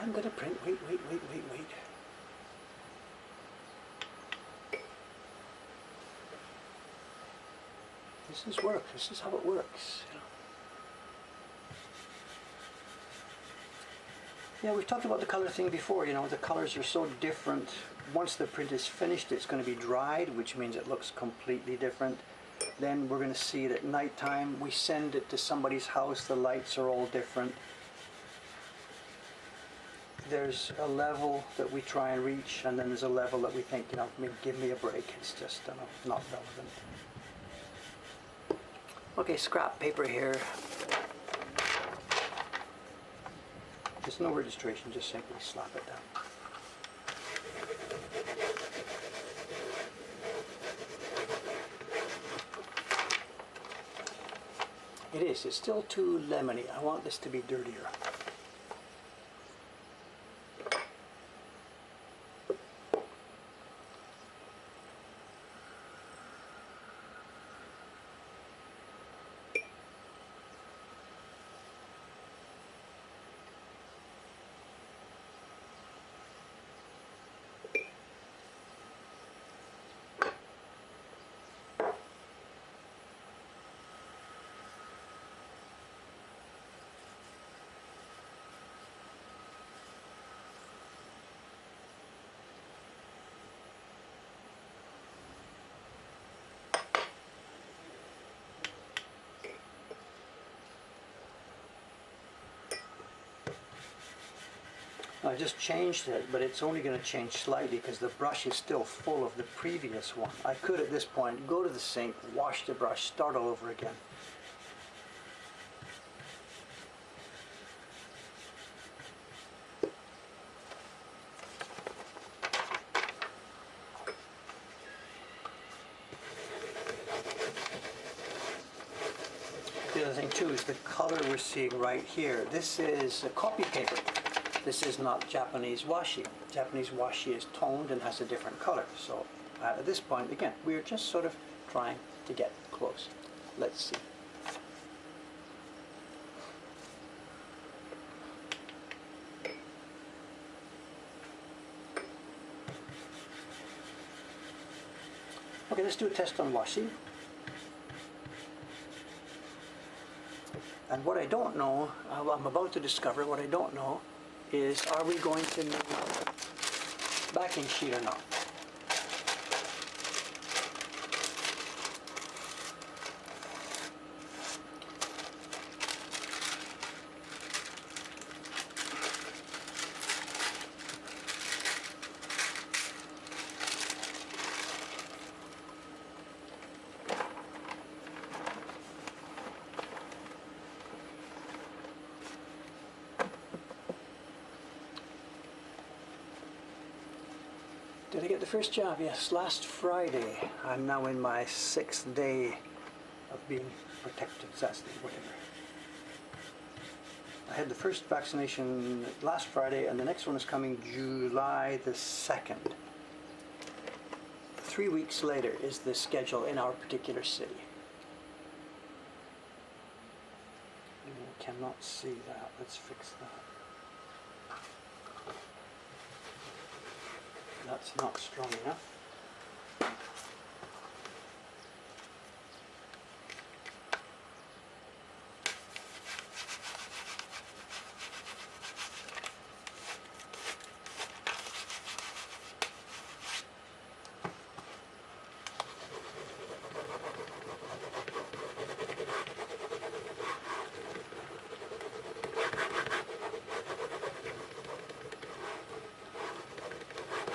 I'm going to print, wait. This is work, this is how it works. Yeah, we've talked about the color thing before, the colors are so different. Once the print is finished, it's going to be dried, which means it looks completely different. Then we're going to see it at nighttime. We send it to somebody's house, the lights are all different. There's a level that we try and reach, and then there's a level that we think, give me a break. It's just not relevant. Okay, scrap paper here. There's no registration, just simply slap it down. It's still too lemony. I want this to be dirtier. I just changed it, but it's only going to change slightly because the brush is still full of the previous one. I could at this point go to the sink, wash the brush, start all over again. The other thing too is the color we're seeing right here. This is a copy paper. This is not Japanese washi. Japanese washi is toned and has a different color. So at this point, again, we're just sort of trying to get close. Let's see. Okay, let's do a test on washi. And what I don't know, I'm about to discover, what I don't know is, are we going to need backing sheet or not? Did I get the first job? Yes, last Friday. I'm now in my 6th day of being protected, zesty, whatever. I had the first vaccination last Friday, and the next one is coming July the 2nd. 3 weeks later is the schedule in our particular city. I cannot see that. Let's fix that. That's not strong enough.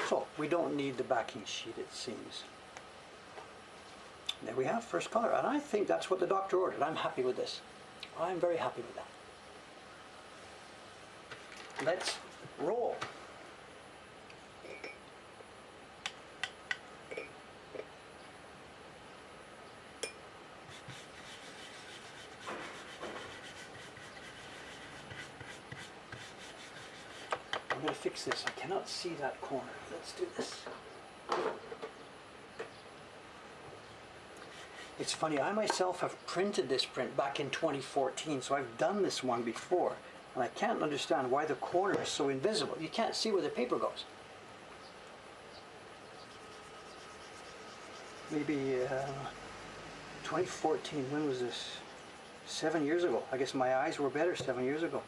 So we don't need the backing sheet, it seems. There we have first color, and I think that's what the doctor ordered. I'm happy with this. I'm very happy with that. Let's roll. I'm going to fix this. I cannot see that corner. Let's do this. It's funny, I myself have printed this print back in 2014, so I've done this one before, and I can't understand why the corner is so invisible. You can't see where the paper goes. Maybe 2014, when was this? 7 years ago. I guess my eyes were better 7 years ago.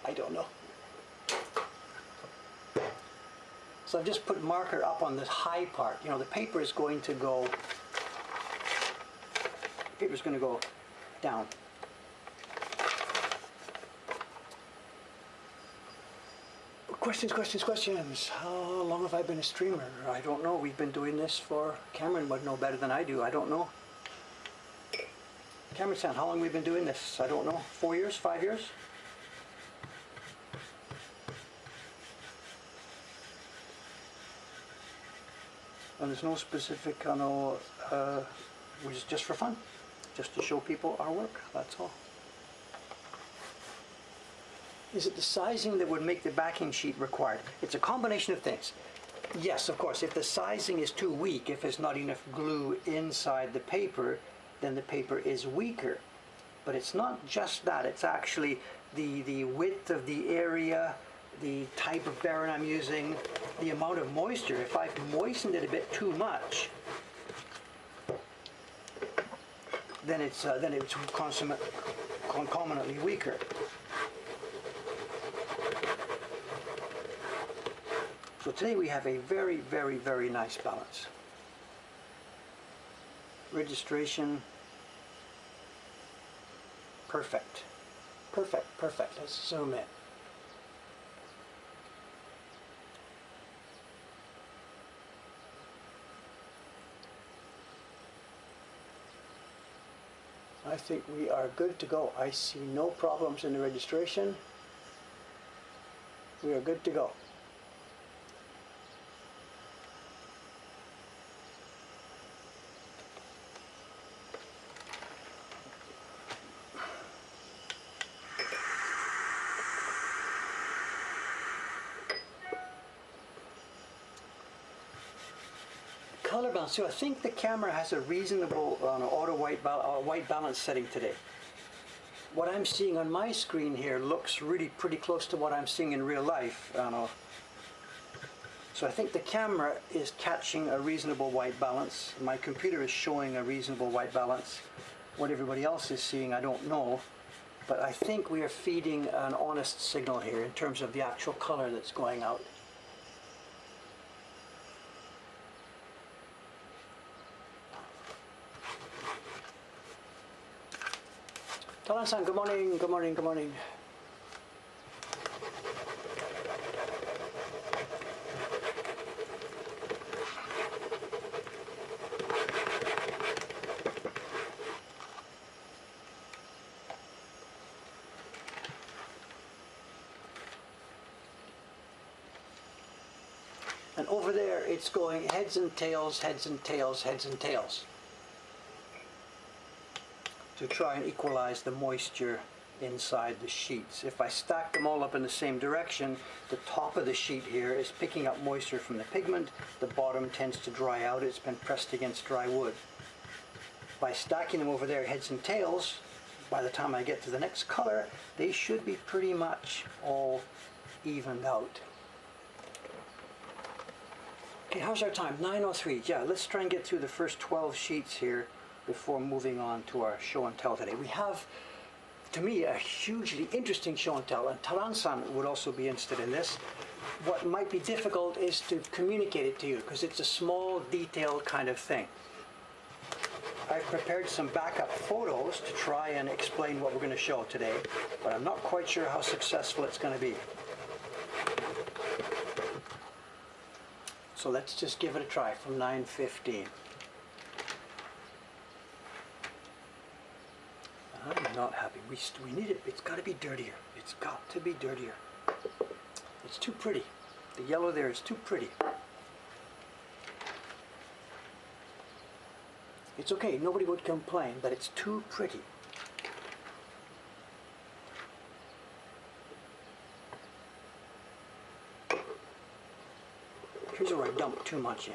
I don't know. So I've just put marker up on this high part. You know, the paper is going to go, down. Questions, questions, questions. How long have I been a streamer? I don't know. We've been doing this for, Cameron would know better than I do. I don't know. Cameron-san, how long have we been doing this? I don't know. 4 years? 5 years? And there's no specific, it was just for fun, just to show people our work, that's all. Is it the sizing that would make the backing sheet required? It's a combination of things. Yes, of course, if the sizing is too weak, if there's not enough glue inside the paper, then the paper is weaker. But it's not just that, it's actually the width of the area, the type of barren I'm using, the amount of moisture. If I've moistened it a bit too much, then it's concomitantly weaker. So today we have a very, very, very nice balance. Registration, perfect. Perfect, perfect. Let's zoom in. I think we are good to go. I see no problems in the registration. We are good to go. Color balance. So I think the camera has a reasonable auto white balance setting today. What I'm seeing on my screen here looks really pretty close to what I'm seeing in real life. So I think the camera is catching a reasonable white balance. My computer is showing a reasonable white balance. What everybody else is seeing, I don't know. But I think we are feeding an honest signal here in terms of the actual color that's going out. Talan-san, good morning, good morning, good morning. And over there, it's going heads and tails, heads and tails, heads and tails, to try and equalize the moisture inside the sheets. If I stack them all up in the same direction, the top of the sheet here is picking up moisture from the pigment, the bottom tends to dry out, it's been pressed against dry wood. By stacking them over there, heads and tails, by the time I get to the next color, they should be pretty much all evened out. Okay, how's our time? 9:03. Yeah, let's try and get through the first 12 sheets here before moving on to our show and tell today. We have, to me, a hugely interesting show and tell, and Taran-san would also be interested in this. What might be difficult is to communicate it to you, because it's a small, detailed kind of thing. I've prepared some backup photos to try and explain what we're going to show today, but I'm not quite sure how successful it's going to be. So let's just give it a try from 9:15. I'm not happy. We need it. It's got to be dirtier. It's got to be dirtier. It's too pretty. The yellow there is too pretty. It's okay. Nobody would complain, but it's too pretty. Here's where I dump too much in.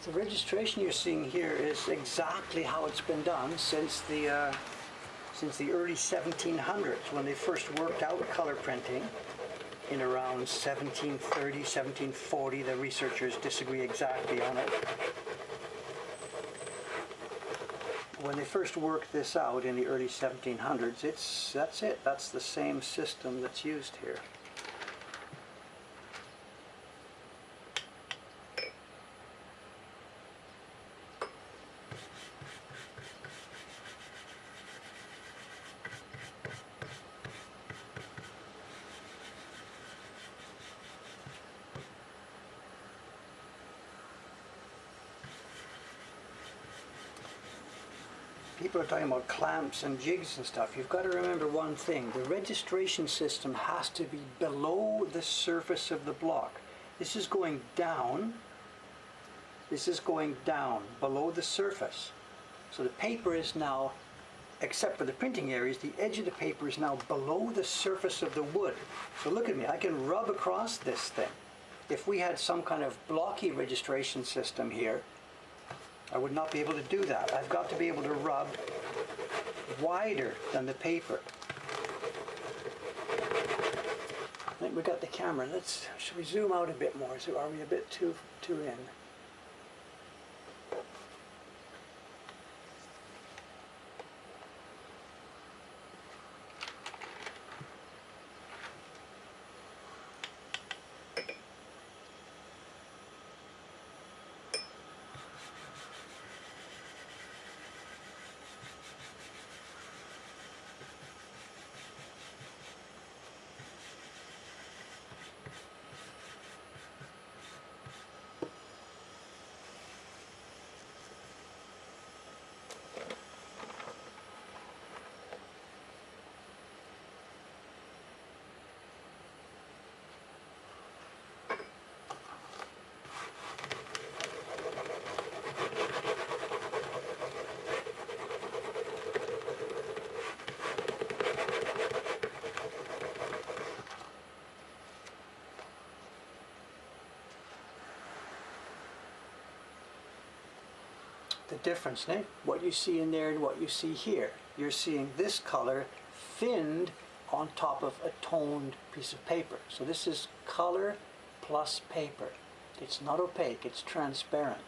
The registration you're seeing here is exactly how it's been done since the early 1700s, when they first worked out color printing in around 1730, 1740. The researchers disagree exactly on it. When they first worked this out in the early 1700s, that's the same system that's used here. people are talking about clamps and jigs and stuff. You've got to remember one thing. The registration system has to be below the surface of the block. This is going down. This is going down below the surface. So the paper is now, except for the printing areas, the edge of the paper is now below the surface of the wood. So look at me, I can rub across this thing. If we had some kind of blocky registration system here, I would not be able to do that. I've got to be able to rub wider than the paper. I think we got the camera. Should we zoom out a bit more? So are we a bit too in? The difference, Nick, what you see in there and what you see here. You're seeing this color thinned on top of a toned piece of paper. So this is color plus paper. It's not opaque, it's transparent.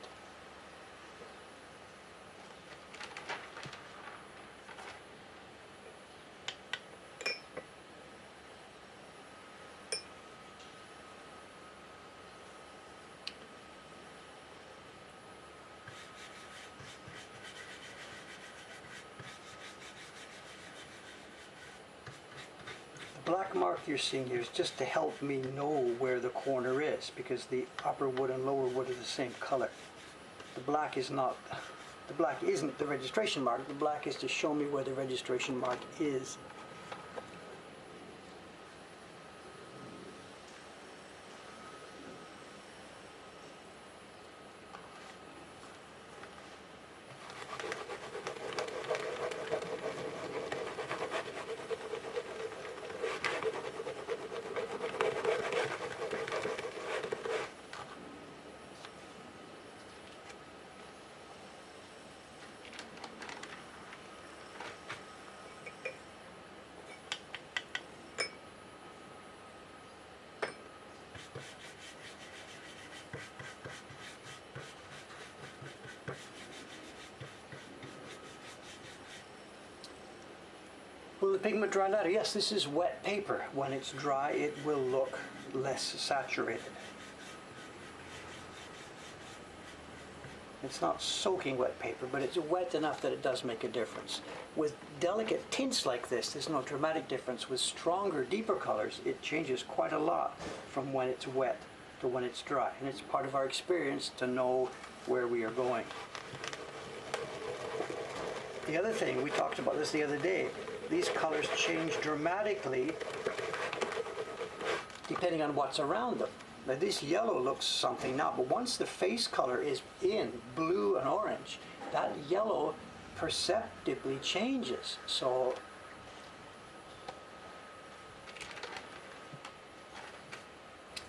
The black mark you're seeing here is just to help me know where the corner is, because the upper wood and lower wood are the same color. The black isn't the registration mark. The black is to show me where the registration mark is. Will the pigment dry later? Yes, this is wet paper. When it's dry, it will look less saturated. It's not soaking wet paper, but it's wet enough that it does make a difference. With delicate tints like this, there's no dramatic difference. With stronger, deeper colors, it changes quite a lot from when it's wet to when it's dry. And it's part of our experience to know where we are going. The other thing, we talked about this the other day, these colors change dramatically depending on what's around them. Now this yellow looks something now, but once the face color is in blue and orange, that yellow perceptibly changes. So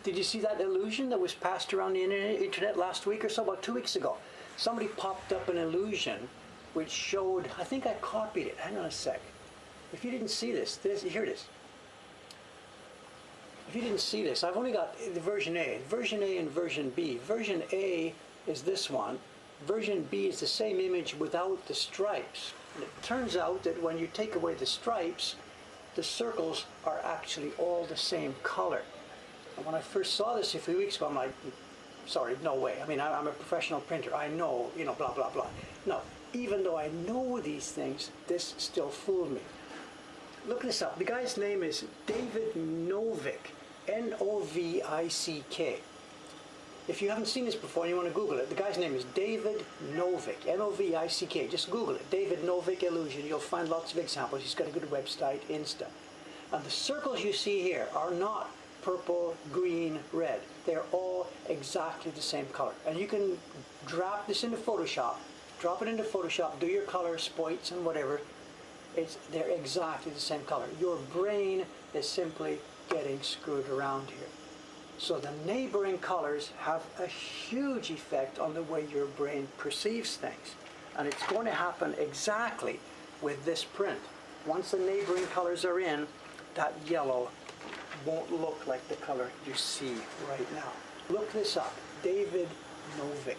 did you see that illusion that was passed around the internet last week or so, about 2 weeks ago? Somebody popped up an illusion which showed, I think I copied it, hang on a sec. If you didn't see this, here it is. If you didn't see this, I've only got the version A and version B. Version A is this one. Version B is the same image without the stripes. And it turns out that when you take away the stripes, the circles are actually all the same color. And when I first saw this a few weeks ago, I'm like, sorry, no way. I mean, I'm a professional printer. I know, blah, blah, blah. No, even though I know these things, this still fooled me. Look this up. The guy's name is David Novick, Novick. If you haven't seen this before and you want to Google it, the guy's name is David Novick, N-O-V-I-C-K. Just Google it, David Novick Illusion. You'll find lots of examples. He's got a good website, Insta. And the circles you see here are not purple, green, red. They're all exactly the same color. And you can drop this into Photoshop, drop it into Photoshop, do your color spoits and whatever. They're exactly the same color. Your brain is simply getting screwed around here. So the neighboring colors have a huge effect on the way your brain perceives things. And it's going to happen exactly with this print. Once the neighboring colors are in, that yellow won't look like the color you see right now. Look this up, David Novick.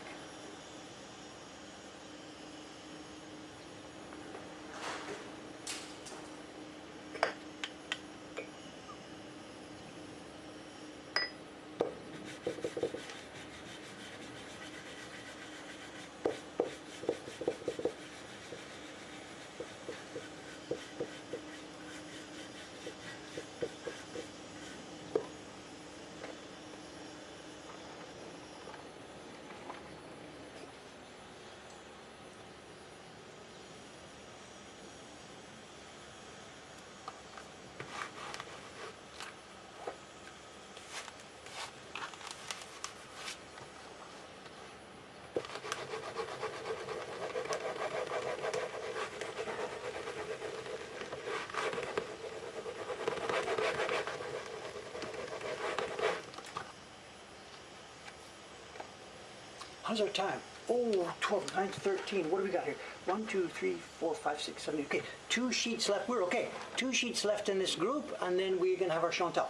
How's our time? Oh, 12, 9, 13. What do we got here? 1, 2, 3, 4, 5, 6, 7. Okay, 2 sheets left. We're okay. 2 sheets left in this group, and then we're going to have our Chantal.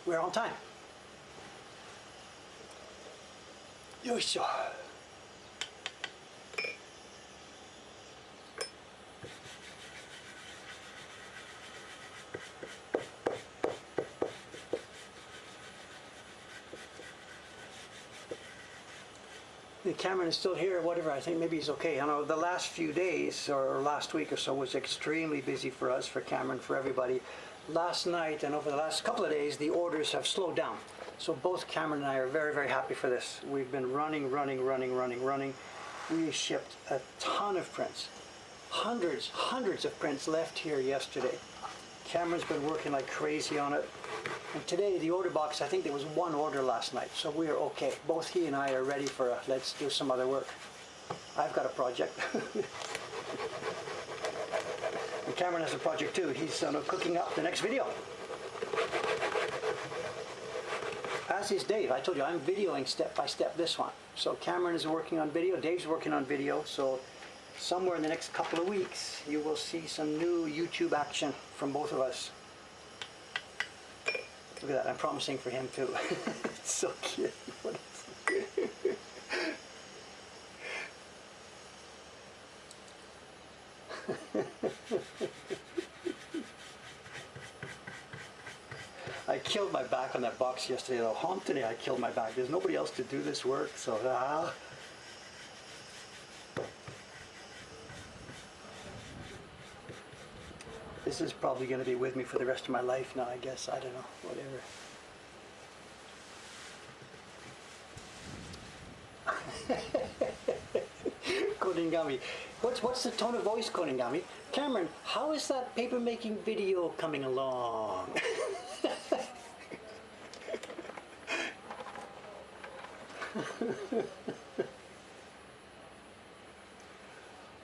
We're on time. Yoisho. Cameron is still here or whatever. I think maybe he's okay. I know the last few days or last week or so was extremely busy for us, for Cameron, for everybody. Last night and over the last couple of days, the orders have slowed down. So both Cameron and I are very, very happy for this. We've been running. We shipped a ton of prints. Hundreds of prints left here yesterday. Cameron's been working like crazy on it. And today, the order box, I think there was 1 order last night, so we're okay. Both he and I are ready for let's do some other work. I've got a project. And Cameron has a project too. He's cooking up the next video. As is Dave. I told you, I'm videoing step by step this one. So Cameron is working on video, Dave's working on video, so somewhere in the next couple of weeks, you will see some new YouTube action from both of us. Look at that, I'm promising for him too. It's so cute. What is it? I killed my back on that box yesterday. The whole today I killed my back. There's nobody else to do this work, so This is probably going to be with me for the rest of my life now, I guess. I don't know, whatever. Koningami. What's the tone of voice, Koningami? Cameron, how is that paper making video coming along?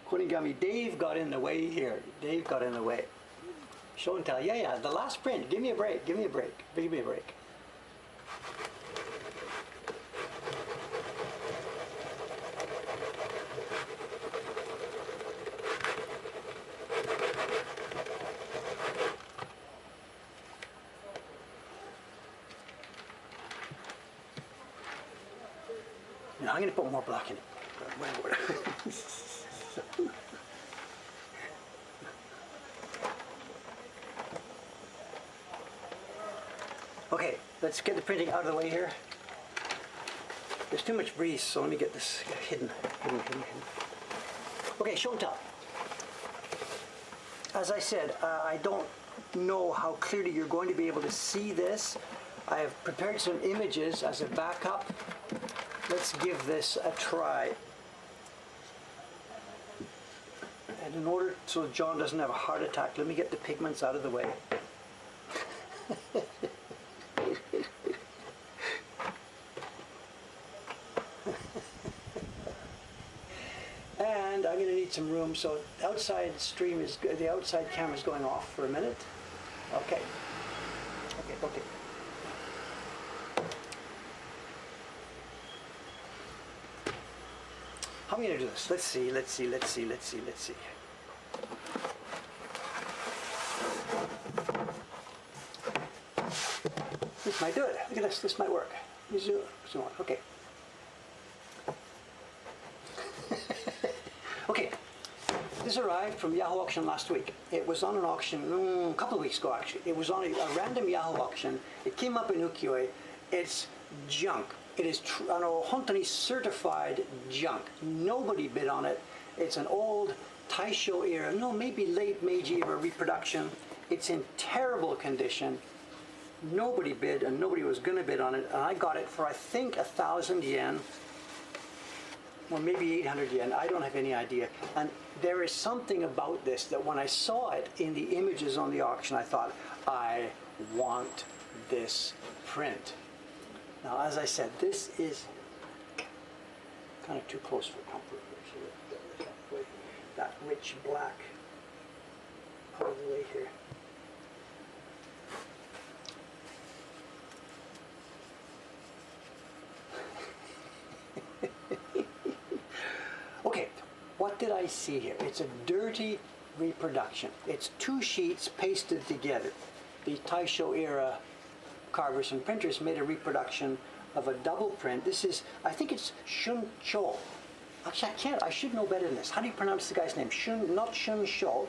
Koningami, Dave got in the way here. Dave got in the way. Show and tell. Yeah, the last print. Give me a break. Give me a break. Give me a break. Now, I'm going to put more black in it. Okay, let's get the printing out of the way here. There's too much breeze, so let me get this hidden. Okay, show and tell. As I said, I don't know how clearly you're going to be able to see this. I have prepared some images as a backup. let's give this a try. And in order so John doesn't have a heart attack, let me get the pigments out of the way. And I'm going to need some room, so the outside camera is going off for a minute. Okay. Okay. How am I going to do this? Let's see. This might do it. Look at this. This might work. Zoom on. Okay. Okay. This arrived from Yahoo auction last week. It was on an auction a couple of weeks ago, actually. It was on a random Yahoo auction. It came up in ukiyo-e. It's junk. It is Hontani certified junk. Nobody bid on it. It's an old Taisho era, maybe late Meiji era reproduction. It's in terrible condition. Nobody bid, and nobody was going to bid on it. And I got it for, I think, 1,000 yen, or maybe 800 yen. I don't have any idea. And there is something about this that when I saw it in the images on the auction, I thought, I want this print. Now, as I said, this is kind of too close for comfort. So that rich black out of the way here. Okay, what did I see here? It's a dirty reproduction. It's two sheets pasted together. The Taisho era carvers and printers made a reproduction of a double print. This is, I think it's Shuncho. Actually, I should know better than this. How do you pronounce the guy's name? Not Shunsho,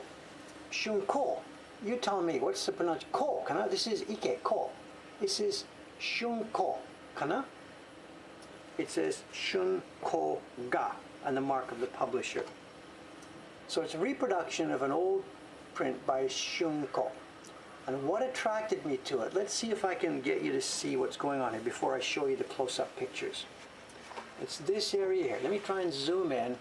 Shunko. You tell me, what's the pronunciation? Ko, kana? This is Ike, Ko. This is Shunko, kana? It says Shunko ga on the mark of the publisher. So it's a reproduction of an old print by Shunko. And what attracted me to it, let's see if I can get you to see what's going on here before I show you the close-up pictures. It's this area here. Let me try and zoom in.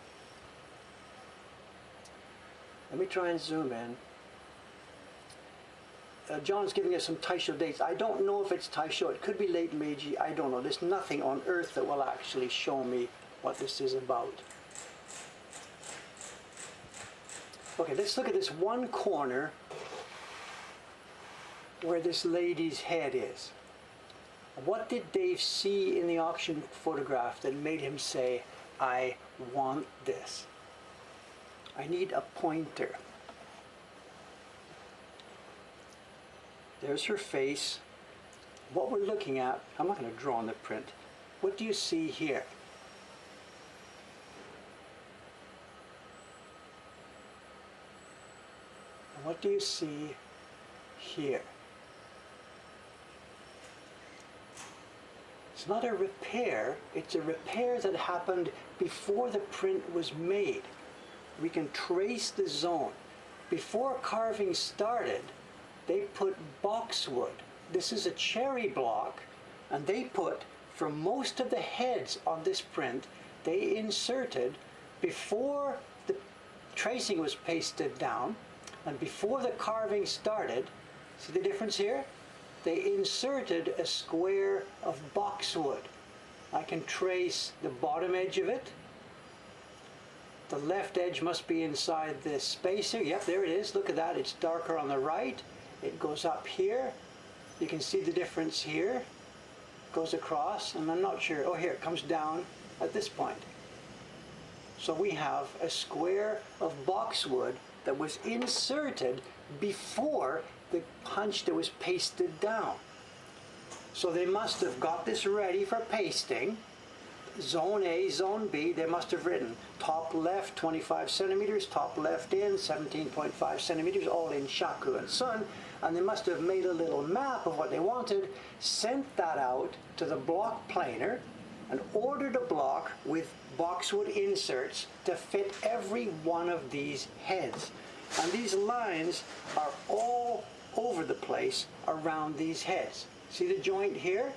John's giving us some Taisho dates. I don't know if it's Taisho. It could be late Meiji. I don't know. There's nothing on earth that will actually show me what this is about. Okay, let's look at this one corner where this lady's head is. What did Dave see in the auction photograph that made him say, I want this? I need a pointer. There's her face. What we're looking at, I'm not going to draw on the print. What do you see here? And what do you see here? It's not a repair, it's a repair that happened before the print was made. We can trace the zone. Before carving started, they put boxwood. This is a cherry block, and they put, for most of the heads on this print, they inserted, before the tracing was pasted down, and before the carving started, see the difference here? They inserted a square of boxwood. I can trace the bottom edge of it. The left edge must be inside this spacer. Yep, there it is. Look at that. It's darker on the right. It goes up here. You can see the difference here. Goes across, and I'm not sure. Oh, here, it comes down at this point. So we have a square of boxwood that was inserted before the punch that was pasted down. So they must have got this ready for pasting. Zone A, Zone B, they must have written top left 25 centimeters, top left in 17.5 centimeters, all in shaku and sun, and they must have made a little map of what they wanted, sent that out to the block planer, and ordered a block with boxwood inserts to fit every one of these heads. And these lines are all over the place around these heads. See the joint here?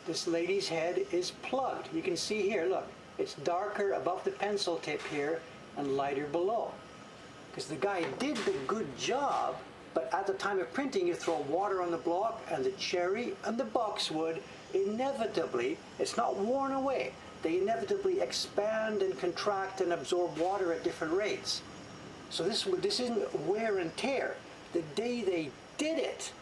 This lady's head is plugged. You can see here, look, it's darker above the pencil tip here and lighter below. Because the guy did the good job, but at the time of printing, you throw water on the block, and the cherry and the boxwood inevitably, it's not worn away, they inevitably expand and contract and absorb water at different rates. So this isn't wear and tear. The day they did it,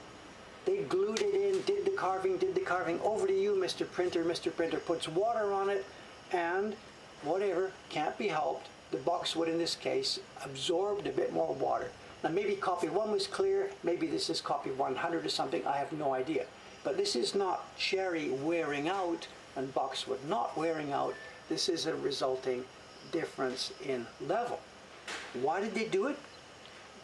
they glued it in, did the carving, over to you, Mr. Printer. Mr. Printer puts water on it, and whatever, can't be helped. The boxwood in this case absorbed a bit more water. Now maybe copy 1 was clear, maybe this is copy 100 or something, I have no idea. But this is not cherry wearing out and boxwood not wearing out. This is a resulting difference in level. Why did they do it?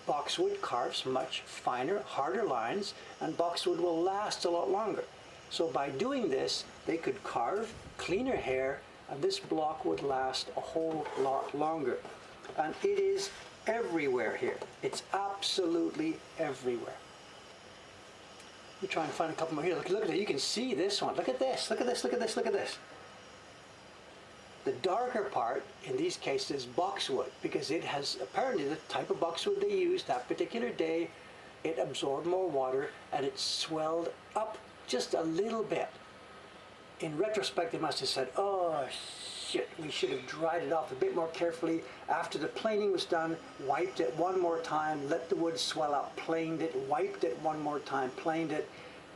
Boxwood carves much finer, harder lines, and boxwood will last a lot longer. So by doing this, they could carve cleaner hair, and this block would last a whole lot longer. And it is everywhere here. It's absolutely everywhere. Let me try and find a couple more here. Look at it. You can see this one. Look at this. Look at this. Look at this. Look at this. The darker part, in these cases, is boxwood, because it has, apparently the type of boxwood they used that particular day, it absorbed more water and it swelled up just a little bit. In retrospect, they must have said, oh shit, we should have dried it off a bit more carefully. After the planing was done, wiped it one more time, let the wood swell up, planed it, wiped it one more time, planed it.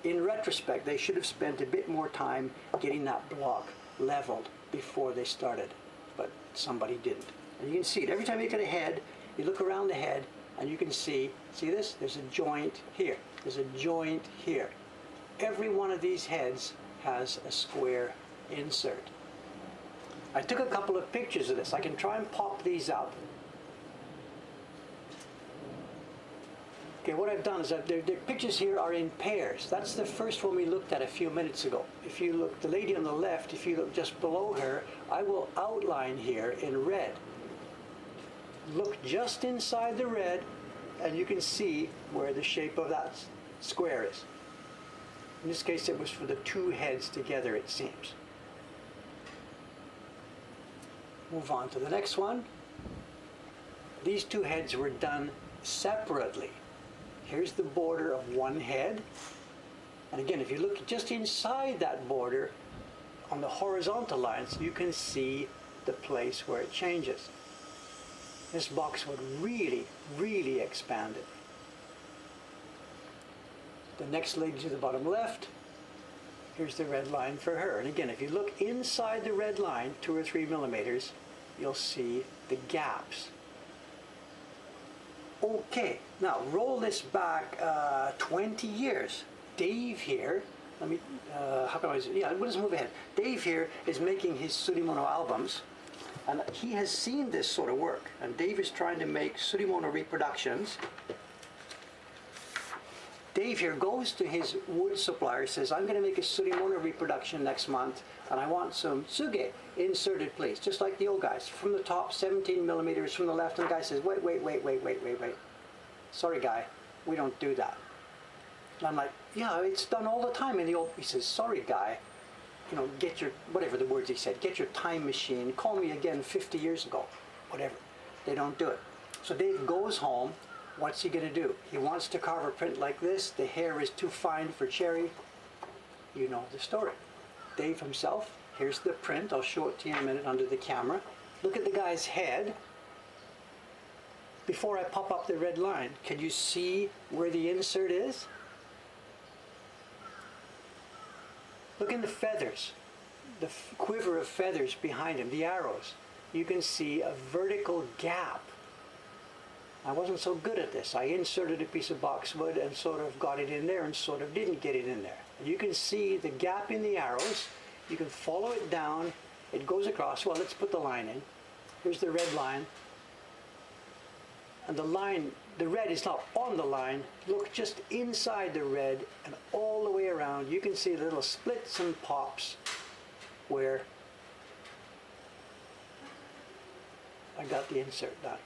In retrospect, they should have spent a bit more time getting that block leveled before they started, but somebody didn't. And you can see it every time you get a head, you look around the head and you can see this? There's a joint here, there's a joint here. Every one of these heads has a square insert. I took a couple of pictures of this. I can try and pop these up. Okay, what I've done is the pictures here are in pairs. That's the first one we looked at a few minutes ago. If you look, the lady on the left, if you look just below her, I will outline here in red. Look just inside the red, and you can see where the shape of that square is. In this case, it was for the 2 heads together, it seems. Move on to the next one. These 2 heads were done separately. Here's the border of one head. And again, if you look just inside that border, on the horizontal lines, you can see the place where it changes. This boxwood really, really expanded. The next lady to the bottom left, here's the red line for her. And again, if you look inside the red line, 2 or 3 millimeters, you'll see the gaps. Okay, now roll this back 20 years. Dave here, how can I say, yeah, we'll just move ahead. Dave here is making his Surimono albums, and he has seen this sort of work. And Dave is trying to make Surimono reproductions. Dave here goes to his wood supplier, says, I'm going to make a Surimono reproduction next month, and I want some tsuge inserted, please, just like the old guys. From the top, 17 millimeters from the left, and the guy says, wait. Sorry, guy, we don't do that. And I'm like, yeah, it's done all the time in the old, he says, sorry, guy, get your, whatever the words he said, get your time machine, call me again 50 years ago, whatever. They don't do it. So Dave goes home. What's he going to do? He wants to carve a print like this. The hair is too fine for cherry. You know the story. Dave himself, here's the print. I'll show it to you in a minute under the camera. Look at the guy's head. Before I pop up the red line, can you see where the insert is? Look in the feathers, the quiver of feathers behind him, the arrows. You can see a vertical gap. I wasn't so good at this. I inserted a piece of boxwood and sort of got it in there and sort of didn't get it in there. You can see the gap in the arrows. You can follow it down. It goes across. Well, let's put the line in. Here's the red line. And the line, the red is not on the line. Look just inside the red and all the way around. You can see little splits and pops where I got the insert done.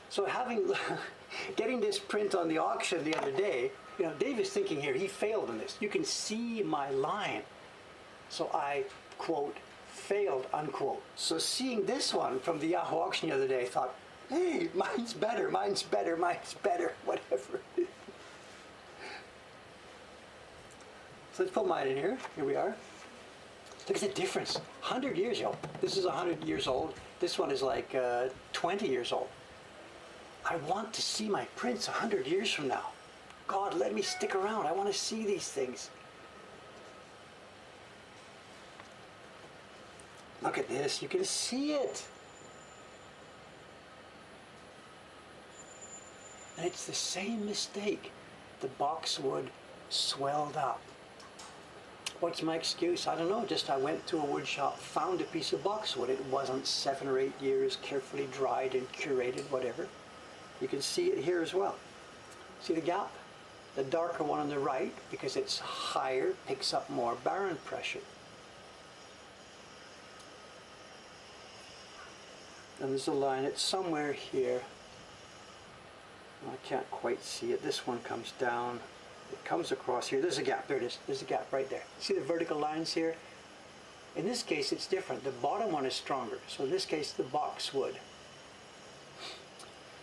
So having getting this print on the auction the other day, you know, Dave is thinking here, he failed in this. You can see my line. So I, quote, failed, unquote. So seeing this one from the Yahoo auction the other day, I thought, hey, mine's better, mine's better, mine's better, whatever. So let's put mine in here. Here we are. Look at the difference. 100 years, yo. This is 100 years old. This one is like 20 years old. I want to see my prints 100 years from now. God, let me stick around. I want to see these things. Look at this. You can see it. And it's the same mistake. The boxwood swelled up. What's my excuse? I don't know. Just I went to a wood shop, found a piece of boxwood. It wasn't 7 or 8 years carefully dried and curated, whatever. You can see it here as well. See the gap? The darker one on the right, because it's higher, picks up more barren pressure. And there's a line, it's somewhere here. I can't quite see it. This one comes down. It comes across here. There's a gap. There it is. There's a gap right there. See the vertical lines here? In this case, it's different. The bottom one is stronger. So in this case, the boxwood.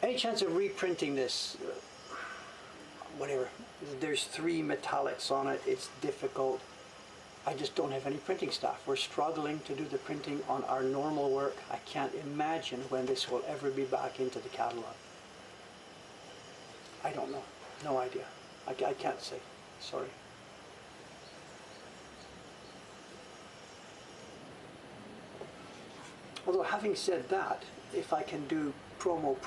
Any chance of reprinting this? Whatever. There's 3 metallics on it. It's difficult. I just don't have any printing staff. We're struggling to do the printing on our normal work. I can't imagine when this will ever be back into the catalog. I don't know. No idea. I can't say. Sorry. Although having said that, if I can do promo,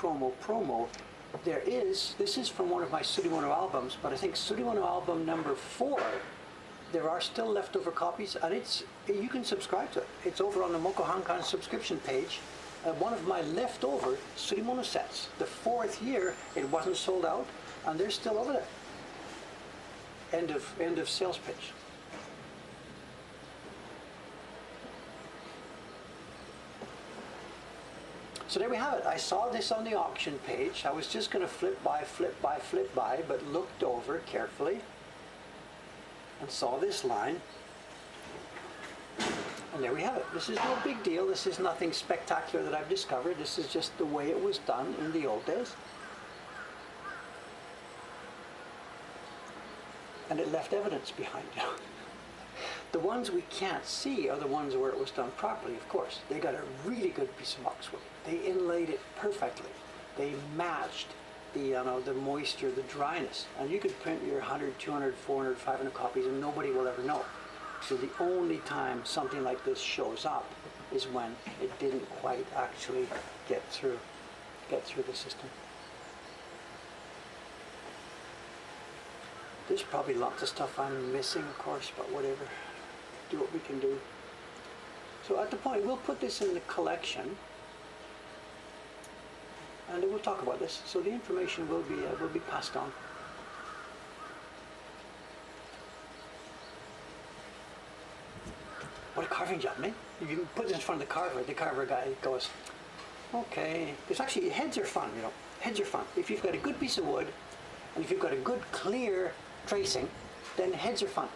this is from one of my Sudimono albums, but I think Sudimono album number 4, there are still leftover copies, and you can subscribe to it. It's over on the Moko Hankan subscription page. One of my leftover Sudimono sets. The 4th year, it wasn't sold out, and they're still over there. End of sales pitch. So there we have it. I saw this on the auction page. I was just going to flip by, but looked over carefully and saw this line. And there we have it. This is no big deal. This is nothing spectacular that I've discovered. This is just the way it was done in the old days. And it left evidence behind it. The ones we can't see are the ones where it was done properly, of course. They got a really good piece of boxwood. They inlaid it perfectly. They matched the moisture, the dryness. And you could print your 100, 200, 400, 500 copies and nobody will ever know. So the only time something like this shows up is when it didn't quite actually get through the system. There's probably lots of stuff I'm missing, of course, but whatever. Do what we can do. So at the point, we'll put this in the collection, and we'll talk about this. So the information will be passed on. What a carving job, man! You can put this in front of the carver. The carver guy goes, okay. Because actually, heads are fun. You know, heads are fun. If you've got a good piece of wood, and if you've got a good clear tracing, then heads are fun.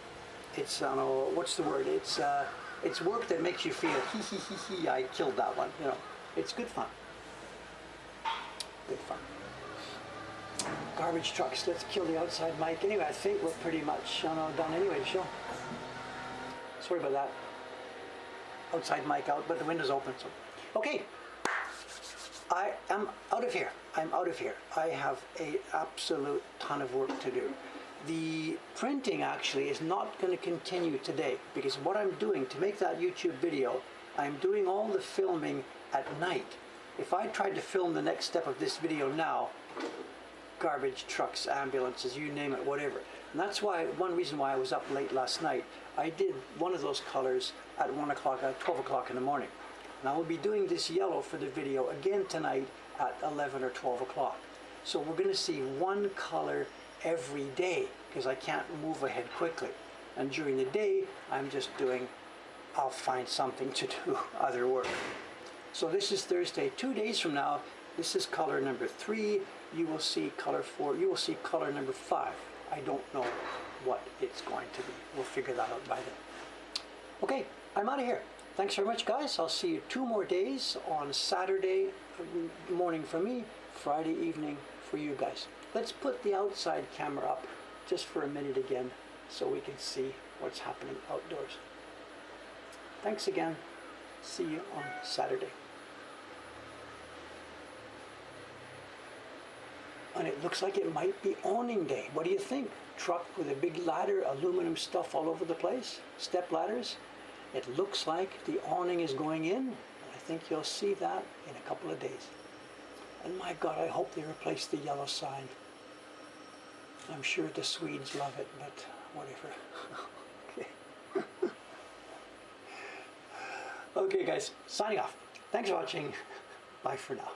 It's, I don't know, what's the word? It's work that makes you feel, I killed that one. You know, it's good fun. Good fun. Garbage trucks, let's kill the outside mic. Anyway, I think we're pretty much done anyway, the show. Sorry about that. Outside mic out, but the window's open, so. Okay. I am out of here. I'm out of here. I have an absolute ton of work to do. The printing actually is not going to continue today because what I'm doing to make that YouTube video, I'm doing all the filming at night. If I tried to film the next step of this video now, garbage trucks, ambulances, you name it, whatever. And that's why, one reason why I was up late last night, I did one of those colors at 1 o'clock, at 12 o'clock in the morning. And I will be doing this yellow for the video again tonight at 11 or 12 o'clock. So we're going to see one color every day because I can't move ahead quickly. And during the day, I'll find something to do, other work. So this is Thursday. 2 days from now, This is color number 3. You will see color 4. You will see color number 5. I don't know what it's going to be. We'll figure that out by then. Okay, I'm out of here. Thanks very much, guys. I'll see you 2 more days on Saturday morning for me, Friday evening for you guys. Let's put the outside camera up just for a minute again so we can see what's happening outdoors. Thanks again. See you on Saturday. And it looks like it might be awning day. What do you think? Truck with a big ladder, aluminum stuff all over the place, step ladders. It looks like the awning is going in. I think you'll see that in a couple of days. And my God, I hope they replace the yellow sign. I'm sure the Swedes love it, but whatever. Okay. Okay, guys, signing off. Thanks for watching. Bye for now.